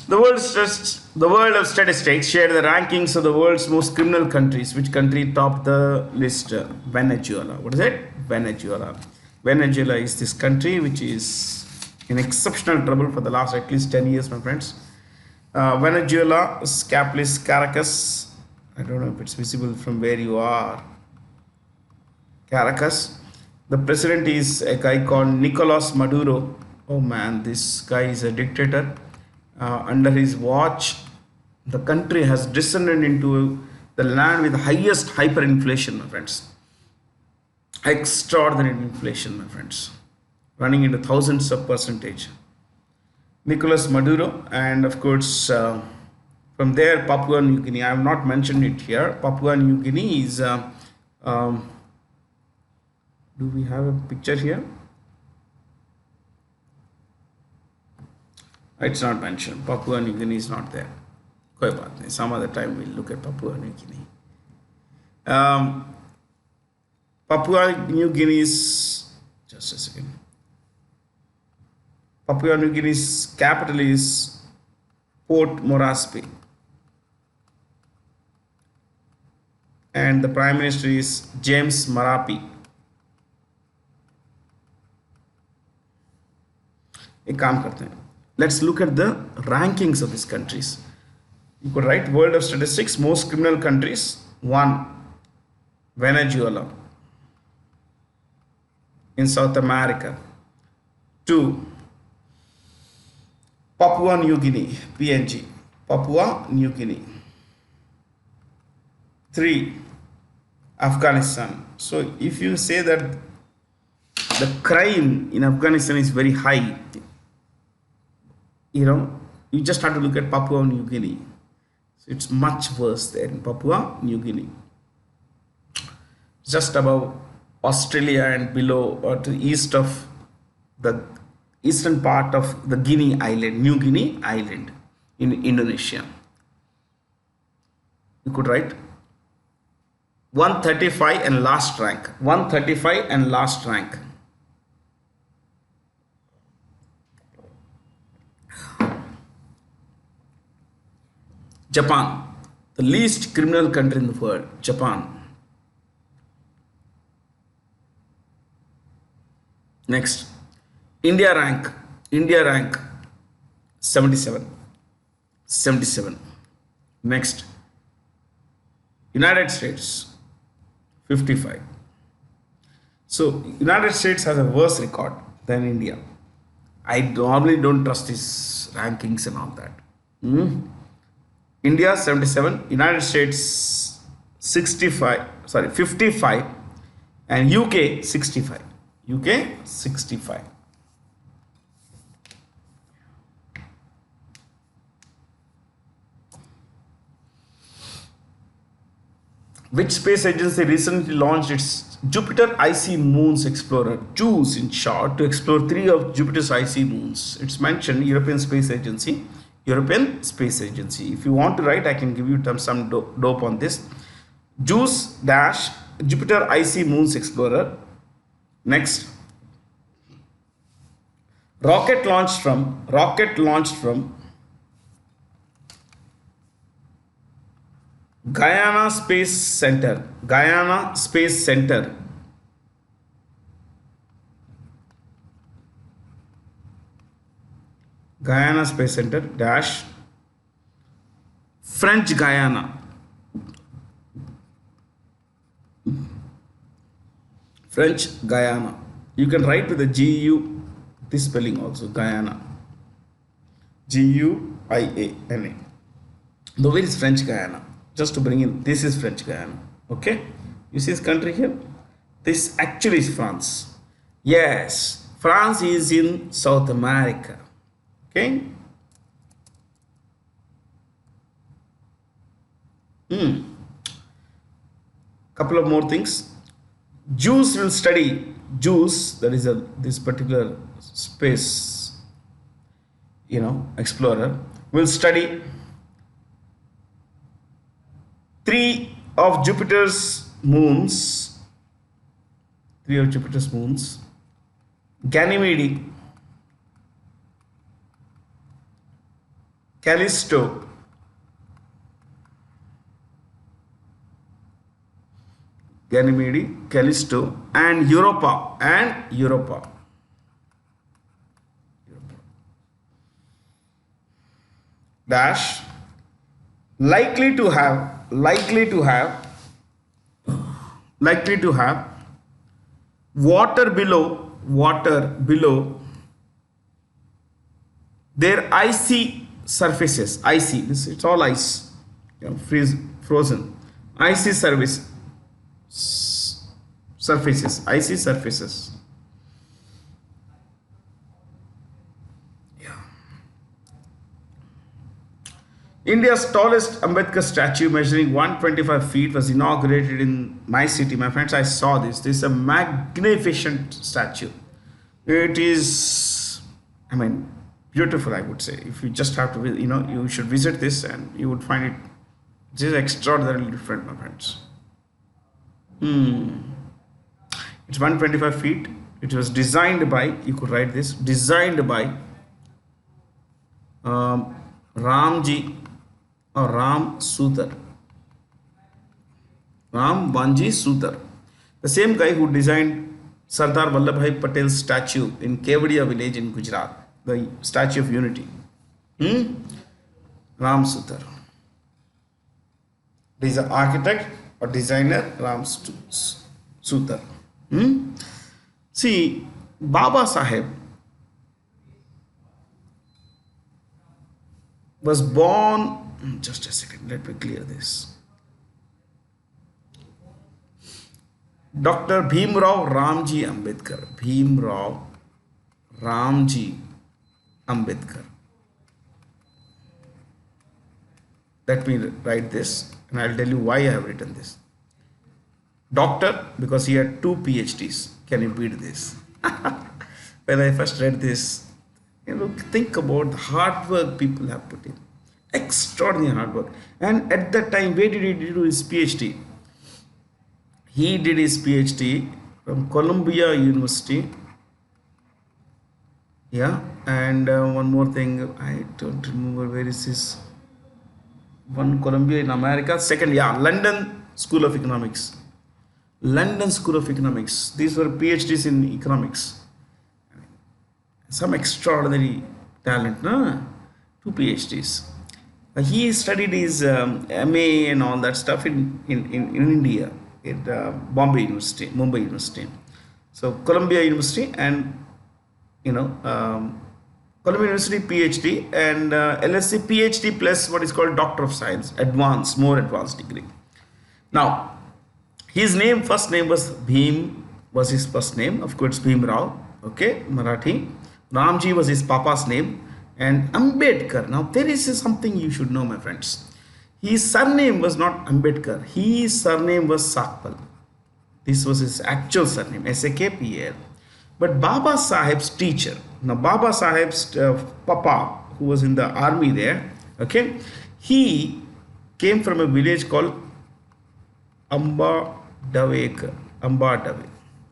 the world of statistics shared the rankings of the world's most criminal countries. Which country topped the list? Venezuela. What is it? Venezuela. Venezuela is this country which is in exceptional trouble for the last at least 10 years, my friends. Venezuela's capital is Caracas. I don't know if it's visible from where you are. Caracas. The president is a guy called Nicolas Maduro. Oh man, this guy is a dictator. Under his watch, the country has descended into the land with the highest hyperinflation, my friends. Extraordinary inflation, my friends, running into thousands of percentage. Nicolas Maduro, and of course, from there, Papua New Guinea. I have not mentioned it here. Papua New Guinea is. Do we have a picture here? It's not mentioned. Papua New Guinea is not there. कोई बात नहीं. Some other time we'll look at Papua New Guinea. Papua New Guinea is, just a second. Papua New Guinea's capital is Port Moresby, and the Prime Minister is James Marape. एक काम करते हैं. Let's look at the rankings of these countries. You could write World of Statistics, most criminal countries. 1. Venezuela in South America. 2. Papua New Guinea, PNG, Papua New Guinea. 3. Afghanistan. So if you say that the crime in Afghanistan is very high, you just have to look at Papua New Guinea. So it's much worse there in Papua New Guinea. Just above Australia and below or to the east of the eastern part of the Guinea Island, New Guinea Island in Indonesia. You could write 135 and last rank. 135 and last rank. Japan, the least criminal country in the world. Japan. Next, India rank 77. Next, United States 55. So United States has a worse record than India. I normally don't trust these rankings and all that. India 77, United States 55, and UK 65. UK 65. Which space agency recently launched its Jupiter Icy Moons Explorer, JUICE in short, to explore 3 of Jupiter's icy moons? It's mentioned European Space Agency. European Space Agency. If you want to write, I can give you some dope on this. JUICE dash Jupiter Icy Moons Explorer. Next, rocket launched from Guyana Space Center. Guyana Space Center. Guyana Space Center dash French Guyana. French Guyana. You can write with the GU, this spelling also, Guyana. GUIANA. The where is French Guyana? Just to bring in, this is French Guyana. Okay? You see this country here? This actually is France. Yes, France is in South America. Okay? Couple of more things. JUICE will study, JUICE, that is this particular space, explorer, will study 3 of Jupiter's moons. Ganymede, Callisto, and Europa. Dash likely to have water below their icy surfaces. It's all ice, frozen. Icy surfaces. India's tallest Ambedkar statue, measuring 125 feet, was inaugurated in my city. My friends, I saw this. This is a magnificent statue. It is, beautiful, I would say. If you just have to, you should visit this and you would find it. This is extraordinarily different, my friends. It's 125 feet. It was designed by, you could write this, designed by Ramji or Ram Vanji Sutar, the same guy who designed Sardar Vallabhbhai Patel's statue in Kevadia village in Gujarat, the Statue of Unity. Ram Sutar. He is an architect or designer Ram Sutar. Hmm? See, Babasaheb was born. Just a second, let me clear this. Dr. Bhimrao Ramji Ambedkar. Bhimrao Ramji Ambedkar. Let me write this and I'll tell you why I have written this. Doctor, because he had 2 PhDs. Can you beat this? When I first read this, think about the hard work people have put in. Extraordinary hard work. And at that time, where did he do his PhD? He did his PhD from Columbia University. Yeah, and one more thing, I don't remember where is this. One Columbia in America. Second, yeah, London School of Economics. London School of Economics. These were PhDs in economics. Some extraordinary talent, no? 2 PhDs. He studied his MA and all that stuff in India at Bombay University, Mumbai University. So Columbia University and Columbia University PhD and LSC PhD plus what is called Doctor of Science, more advanced degree. Now, his name, first name was Bhim, was his first name. Of course, Bhim Rao, okay, Marathi. Ramji was his papa's name. And Ambedkar. Now, there is something you should know, my friends. His surname was not Ambedkar. His surname was Sakpal. This was his actual surname, Sakpal. But Babasaheb's teacher, now Babasaheb's papa, who was in the army there, okay, he came from a village called Ambedkar.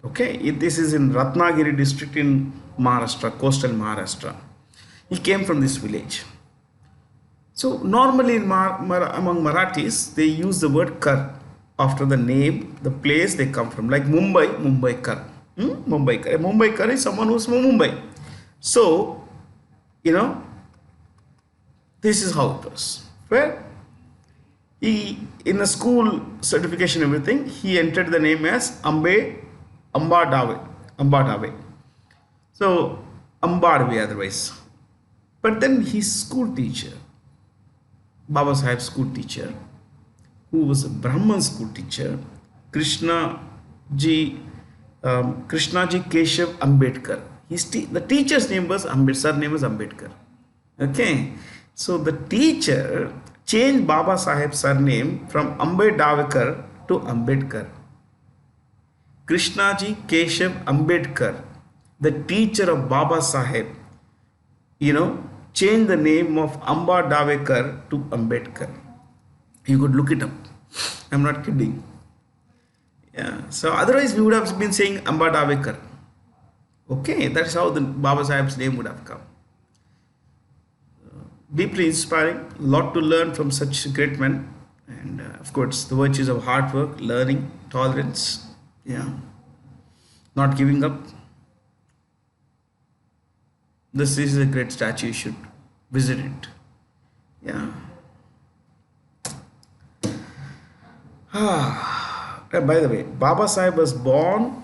Okay, this is in Ratnagiri district in Maharashtra, coastal Maharashtra. He came from this village. So normally among Marathis, they use the word Kar after the name, the place they come from. Like Mumbai Kar. Mumbai Kar. Mumbai Kar is someone who's from Mumbai. So, this is how it was. Where he, in a school certification, everything, he entered the name as Ambadave. So, Ambadave otherwise. But then his school teacher, Babasaheb's school teacher, who was a Brahman school teacher, Krishnaji Keshav Ambedkar. The teacher's name was surname was Ambedkar. Okay, so the teacher changed Babasaheb's surname from Ambedkar to Ambedkar. Krishnaji Keshav Ambedkar, the teacher of Babasaheb, changed the name of Ambedkar to Ambedkar. You could look it up. I'm not kidding. Yeah. So otherwise we would have been saying Ambedkar. Okay, that's how the Babasaheb's name would have come. Deeply inspiring. Lot to learn from such great men. And of course, the virtues of hard work, learning, tolerance. Yeah. Not giving up. This is a great statue, you should visit it. Yeah. By the way, Babasaheb was born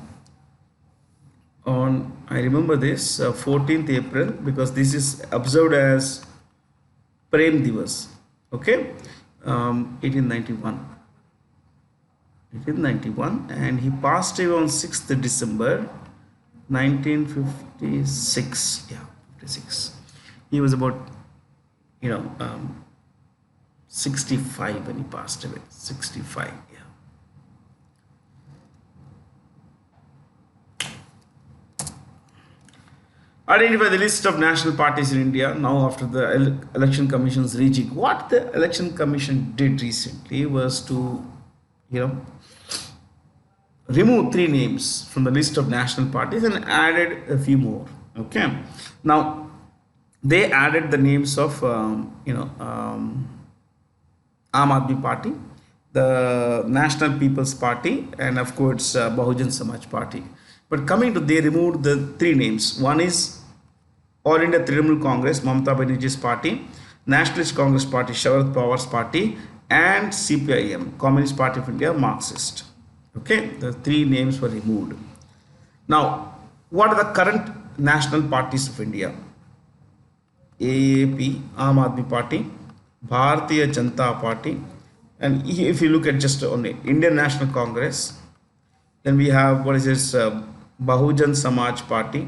on, I remember this, 14th April, because this is observed as Prem Divas. Okay, 1891. 1891, and he passed away on 6th December 1956. Yeah. 56. He was about 65 when he passed away. 65, yeah. Identify the list of national parties in India now after the election commission's rejig. What the election commission did recently was to remove 3 names from the list of national parties and added a few more. Okay, now they added the names of Aam Aadmi Party, the National People's Party, and of course Bahujan Samaj Party. But coming to, they removed the 3 names. One is All India Trinamool Congress, Mamata Banerjee's party, Nationalist Congress Party, Sharad Pawar's party, and CPIM, Communist Party of India, Marxist. Okay, the three names were removed. Now, what are the current national parties of India? AAP, Aam Aadmi Party, Bharatiya Janata Party, and if you look at just only Indian National Congress, then we have what is this Bahujan Samaj Party,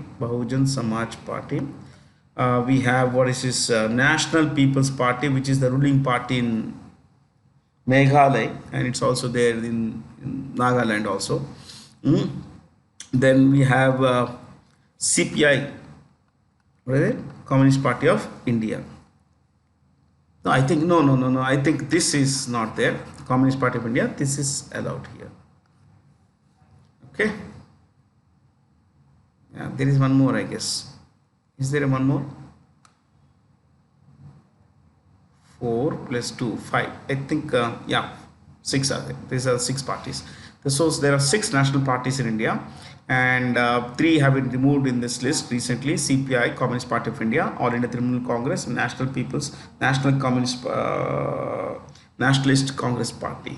we have what is this National People's Party, which is the ruling party in Meghalaya, and it's also there in Nagaland also. Then we have CPI, what is it? Communist Party of India. No, I think no. I think this is not there. Communist Party of India. This is allowed here. Okay. Yeah, there is one more, I guess. Is there one more? 4 plus 2, 5. I think, yeah, 6 are there. These are 6 parties. So there are 6 national parties in India, and 3 have been removed in this list recently: CPI, Communist Party of India, All India Trinamool Congress, and Nationalist Congress Party.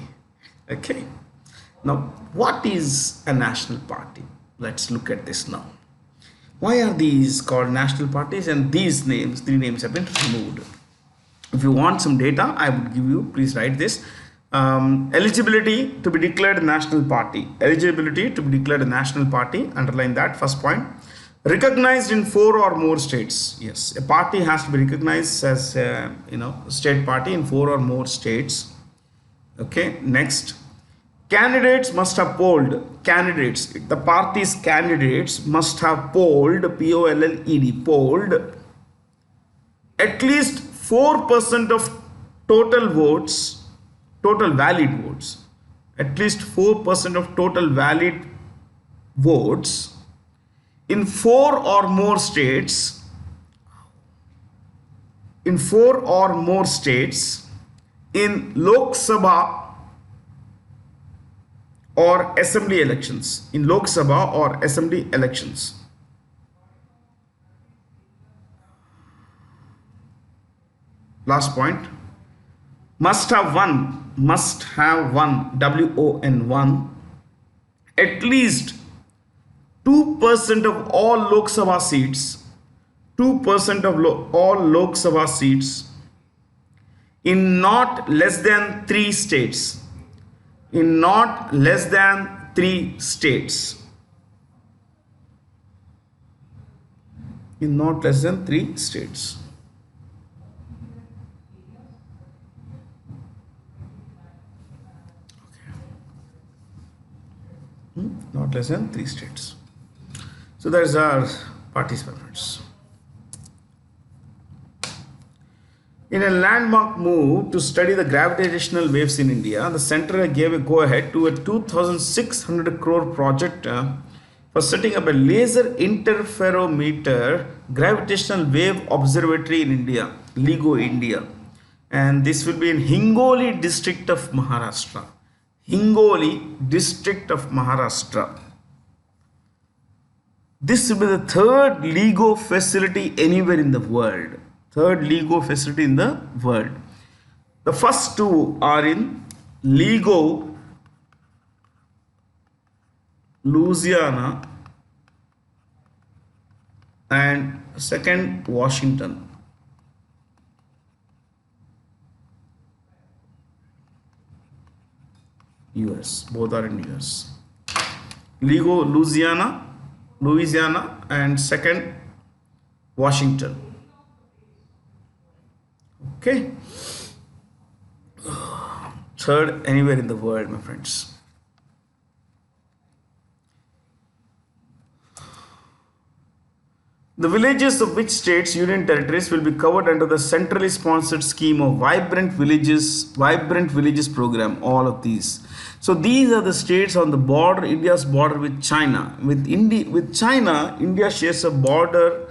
Okay. Now, what is a national party? Let's look at this now. Why are these called national parties, and these names, 3 names, have been removed? If you want some data, I would give you, please write this. Eligibility to be declared a national party. Underline that, first point. Recognized in 4 or more states. Yes, a party has to be recognized as a, state party in 4 or more states. Okay, next. Candidates must have polled. The party's candidates must have polled, P-O-L-L-E-D, polled at least 4% of total votes, total valid votes, at least 4% of total valid votes in 4 or more states, in Lok Sabha or assembly elections, Last point. Must have won, WON, at least 2% of all Lok Sabha seats, all Lok Sabha seats in not less than 3 states. Not less than 3 states. So there's our participants. In a landmark move to study the gravitational waves in India, the center gave a go-ahead to a 2,600 crore project for setting up a laser interferometer gravitational wave observatory in India, LIGO India. And this will be in Hingoli district of Maharashtra. This will be the 3rd LIGO facility anywhere in the world. The first 2 are in LIGO, Louisiana, and second Washington. US, both are in US. LIGO, Louisiana, and second Washington. Okay. 3rd anywhere in the world, my friends. The villages of which states, union territories will be covered under the centrally sponsored scheme of Vibrant Villages program, all of these. So these are the states on the border, India's border with China. With China, India shares a border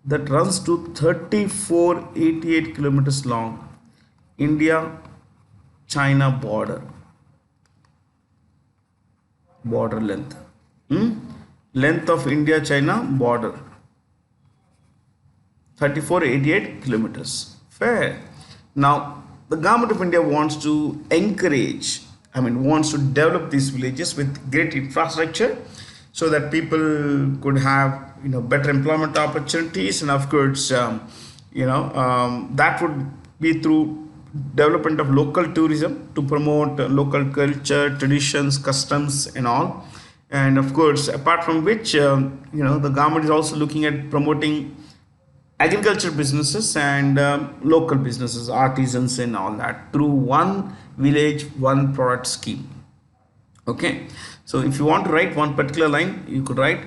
that runs to 3488 kilometers long. India-China border length. Length of India-China border, 3488 kilometers. Fair. Now, the government of India wants to encourage, wants to develop these villages with great infrastructure so that people could have, better employment opportunities, and of course, that would be through development of local tourism to promote local culture, traditions, customs, and all. And of course, apart from which, the government is also looking at promoting agriculture businesses and local businesses, artisans, and all that through one village, one product scheme. Okay, so if you want to write one particular line, you could write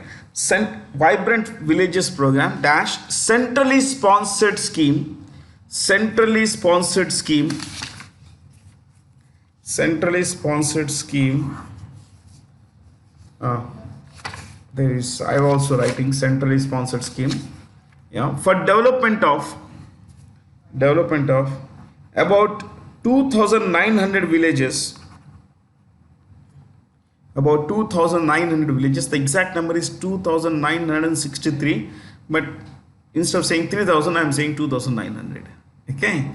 Vibrant Villages Program dash centrally sponsored scheme, centrally sponsored scheme, centrally sponsored scheme. There is, I am also writing centrally sponsored scheme, for development of about 2,900 villages. About 2,900 villages. The exact number is 2,963, but instead of saying 3,000, I am saying 2,900. Okay,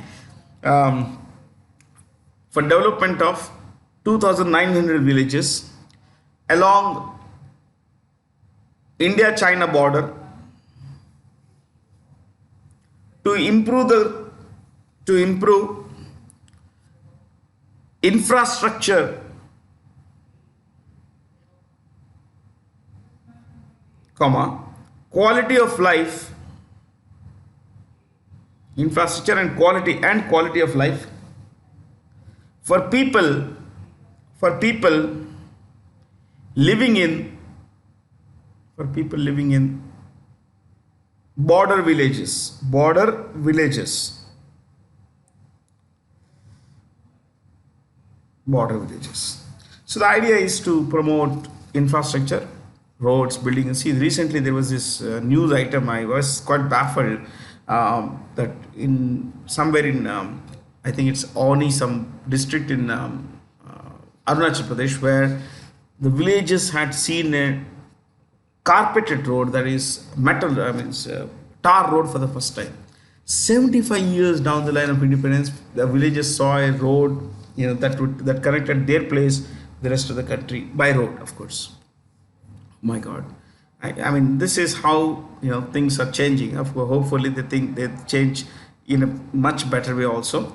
for development of 2,900 villages along India-China border to improve infrastructure, quality of life, infrastructure and quality of life for people living in border villages. So the idea is to promote infrastructure, roads, buildings. See, recently there was this news item. I was quite baffled that in somewhere in I think it's Oni, some district in Arunachal Pradesh, where the villages had seen a carpeted road, that is metal, tar road for the first time. 75 years down the line of independence, the villagers saw a road, that connected their place with the rest of the country by road, of course. My God, I mean, this is how things are changing. Of course, hopefully they change in a much better way also.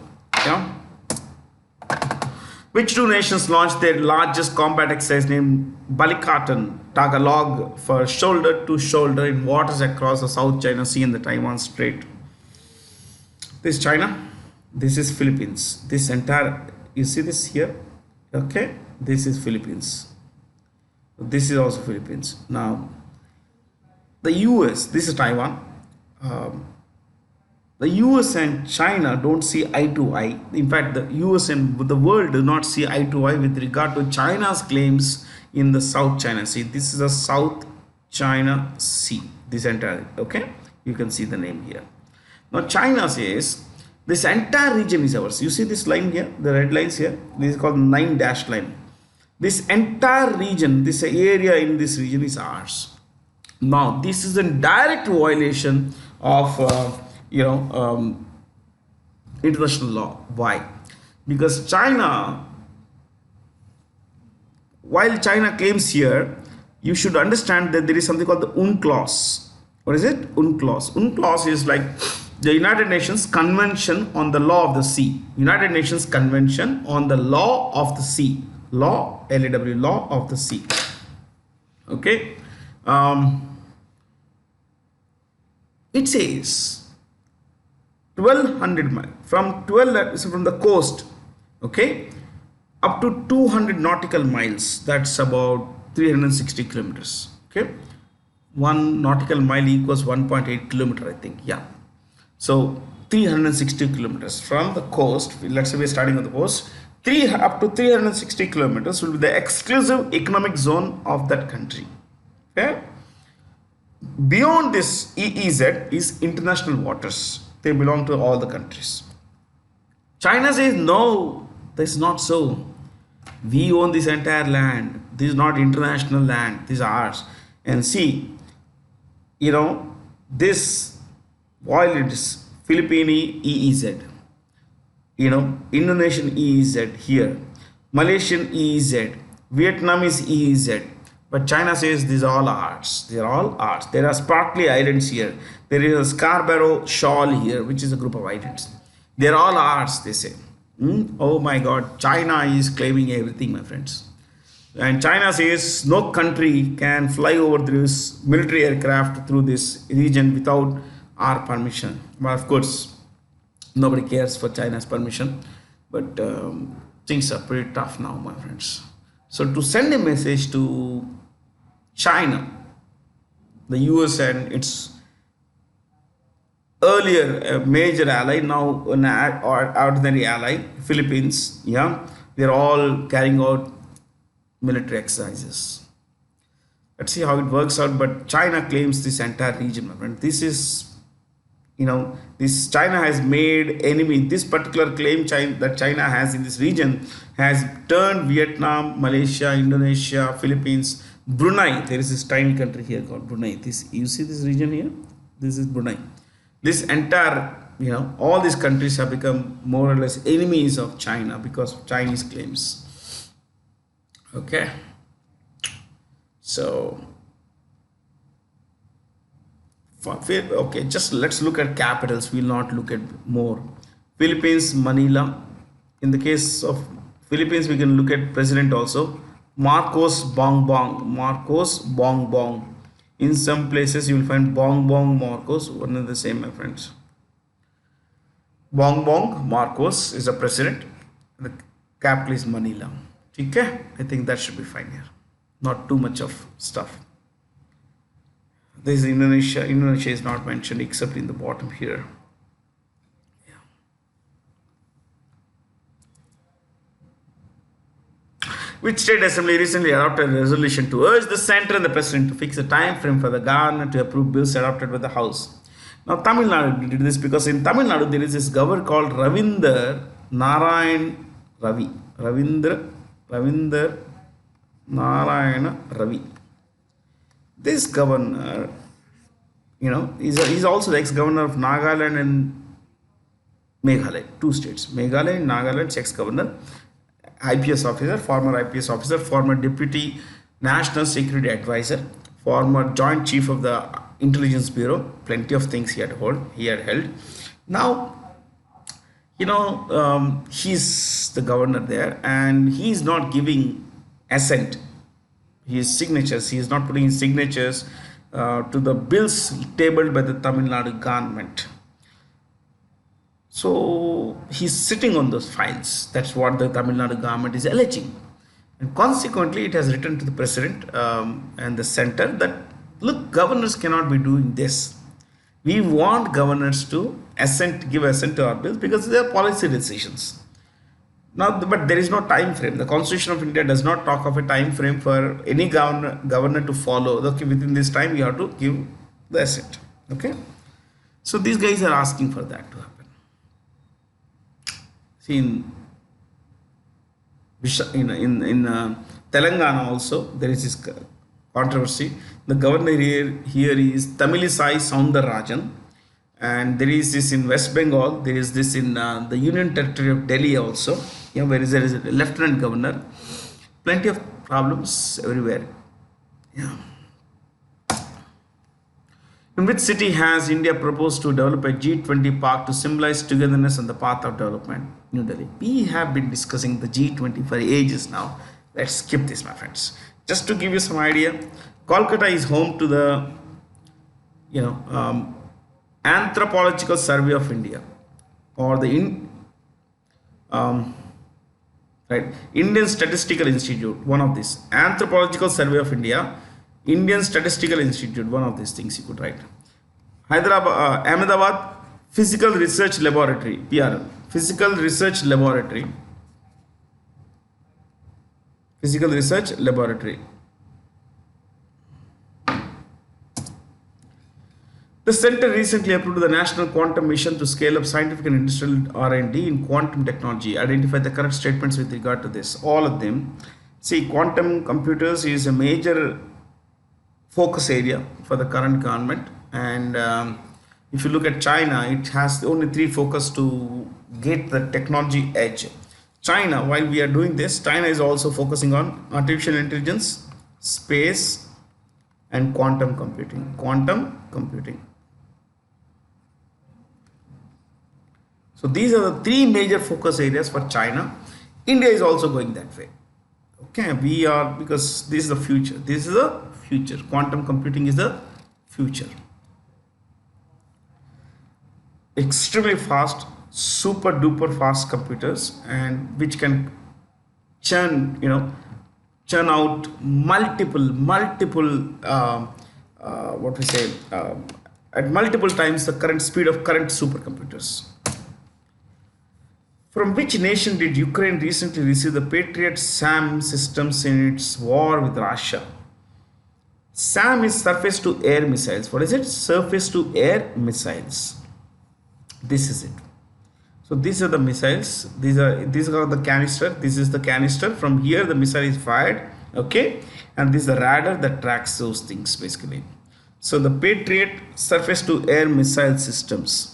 Which two nations launched their largest combat exercise named Balikatan Tagalog for shoulder to shoulder in waters across the South China Sea and the Taiwan Strait? This is China, this is Philippines. This entire, you see this here, okay, this is Philippines. This is also Philippines. Now, the US, this is Taiwan. The US and China don't see eye to eye. In fact, the US and the world do not see eye to eye with regard to China's claims in the South China Sea. This is a South China Sea, this entire, okay? You can see the name here. Now, China says this entire region is ours. You see this line here, the red lines here? This is called 9 dash line. This entire region, this area in this region is ours. Now, this is a direct violation of international law. Why? Because while China claims here, you should understand that there is something called the UNCLOS. What is it? UNCLOS. UNCLOS is like the United Nations Convention on the Law of the Sea. United Nations Convention on the Law of the Sea. Law, L-A-W, Law of the Sea. Okay. It says 1200 miles from the coast, okay, up to 200 nautical miles. That's about 360 kilometers. Okay, 1 nautical mile equals 1.8 kilometer, I think. Yeah. So 360 kilometers from the coast. Let's say we're starting on the coast. Up to 360 kilometers will be the exclusive economic zone of that country. Okay. Beyond this EEZ is international waters. They belong to all the countries. China says no, that's not so. We own this entire land. This is not international land. This is ours. And see, this, while it is Philippine EEZ, Indonesian EEZ here, Malaysian EEZ, Vietnamese EEZ. But China says these are all arts. They are all arts. There are sparkly islands here. There is a Scarborough Shoal here, which is a group of islands. They are all arts, they say. Oh my God, China is claiming everything, my friends. And China says no country can fly over this military aircraft through this region without our permission. But of course, nobody cares for China's permission. But things are pretty tough now, my friends. So to send a message to China, the US and its earlier major ally, now an ordinary ally, Philippines, yeah, they're all carrying out military exercises. Let's see how it works out. But China claims this entire region, my friend. This is, this China has made enemy. This particular claim that China has in this region has turned Vietnam, Malaysia, Indonesia, Philippines, Brunei. There is this tiny country here called Brunei. This, you see this region here? This is Brunei. This entire, all these countries have become more or less enemies of China because of Chinese claims. Okay, so okay, just let's look at capitals. We'll not look at more. Philippines, Manila. In the case of Philippines, we can look at president also. Marcos Bongbong. Marcos Bongbong. In some places, you will find Bongbong Marcos. One and the same, my friends. Bongbong Marcos is a president. The capital is Manila. Okay, I think that should be fine here. Not too much of stuff. This is Indonesia. Indonesia is not mentioned except in the bottom here. Yeah. Which state assembly recently adopted a resolution to urge the center and the president to fix a time frame for the government to approve bills adopted by the house. Now Tamil Nadu did this because in Tamil Nadu there is this governor called Ravinder Narayana Ravi. This governor, he's also the ex-governor of Nagaland and Meghalaya, two states. Meghalaya and Nagaland's ex-governor, IPS officer, former IPS officer, former deputy national security advisor, former joint chief of the intelligence bureau. Plenty of things he had held. Now, he's the governor there, and he's not giving assent, his signatures. He is not putting his signatures to the bills tabled by the Tamil Nadu government. So he's sitting on those files. That's what the Tamil Nadu government is alleging, and consequently, it has written to the president and the center that look, governors cannot be doing this. We want governors to give assent to our bills because they are policy decisions. Now, but there is no time frame. The Constitution of India does not talk of a time frame for any governor to follow. Okay, within this time, you have to give the assent. Okay, so these guys are asking for that to happen. See, in Telangana also there is this controversy. The governor here is Tamilisai Soundararajan, and there is this in West Bengal. There is this in the Union Territory of Delhi also. Yeah, where there is a lieutenant governor. Plenty of problems everywhere. Yeah. In which city has India proposed to develop a G20 park to symbolize togetherness on the path of development? New Delhi. We have been discussing the G20 for ages now. Let's skip this, my friends. Just to give you some idea, Kolkata is home to the Anthropological Survey of India, or the Indian Statistical Institute. One of these, Anthropological Survey of India, Indian Statistical Institute. One of these things you could write. Hyderabad, Ahmedabad Physical Research Laboratory, PRL. Physical Research Laboratory. Physical Research Laboratory. The center recently approved the National Quantum Mission to scale up scientific and industrial R&D in quantum technology. Identify the correct statements with regard to this. All of them. See, quantum computers is a major focus area for the current government, and If you look at China, it has only three focus to get the technology edge. China, while we are doing this, China is also focusing on artificial intelligence, space, and quantum computing. Quantum computing. So these are the three major focus areas for China. India is also going that way. Okay, we are, because this is the future. This is the future. Quantum computing is the future. Extremely fast, super duper fast computers, and which can churn out multiple what we say at multiple times the current speed of current supercomputers. From which nation did Ukraine recently receive the Patriot SAM systems in its war with Russia? SAM is surface to air missiles. What is it? Surface to air missiles. This is it. So these are the missiles. These are the canister. This is the canister. From here the missile is fired. Okay, and this is the radar that tracks those things basically. So the Patriot surface to air missile systems.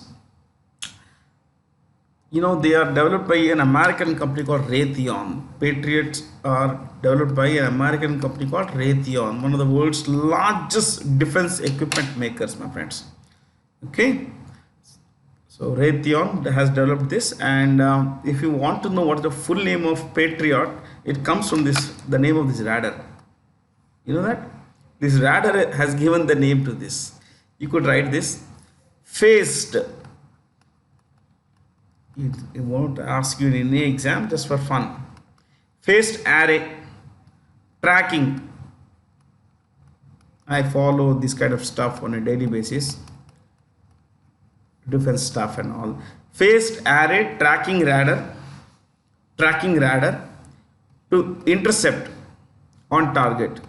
They are developed by an American company called Raytheon. Patriots are developed by an American company called Raytheon, one of the world's largest defense equipment makers, my friends. Okay, so Raytheon has developed this, and if you want to know what is the full name of Patriot, it comes from the name of this radar. You know that this radar has given the name to this. You could write this: phased. It won't ask you in any exam, just for fun. Phased array tracking. I follow this kind of stuff on a daily basis, defense stuff and all. Phased array tracking radar to intercept on target,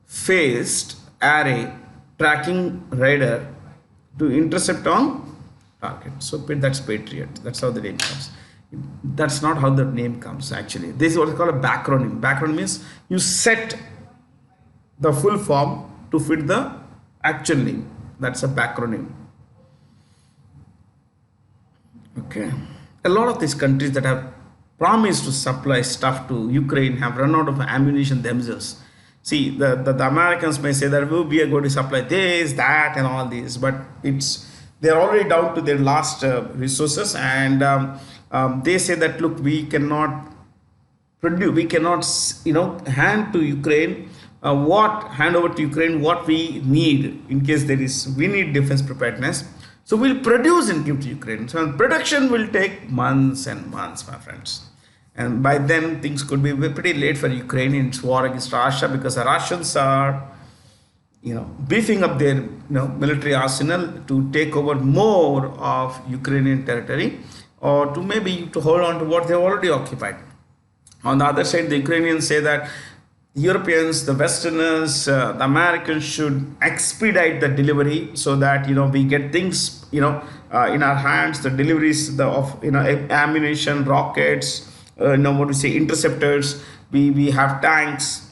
Phased array tracking radar to intercept on target. So that's Patriot. That's how the name comes. That's not how the name comes actually. This is what is called a backronym. Backronym means you set the full form to fit the actual name. That's a backronym. Okay. A lot of these countries that have promised to supply stuff to Ukraine have run out of ammunition themselves. See, the Americans may say that we are going to supply this, that, and all this, but they're already down to their last resources, and they say that look, we cannot produce, we cannot hand over to Ukraine what we need in case we need defense preparedness. So we'll produce and give to Ukraine. So production will take months and months, my friends. And by then things could be pretty late for Ukraine in its war against Russia, because the Russians are beefing up their military arsenal to take over more of Ukrainian territory, or to hold on to what they already occupied. On the other side, the Ukrainians say that Europeans, the Westerners, the Americans should expedite the delivery so that we get things in our hands, the deliveries of ammunition, rockets, interceptors. We have tanks,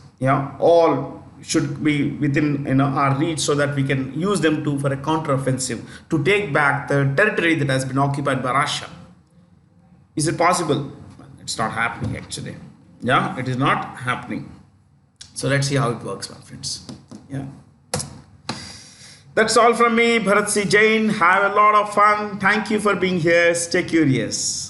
all should be within our reach, so that we can use them for a counter-offensive to take back the territory that has been occupied by Russia. Is it possible? It's not happening actually. It is not happening. So let's see how it works, my friends. That's all from me, Bharat C. Jain. Have a lot of fun. Thank you for being here. Stay curious.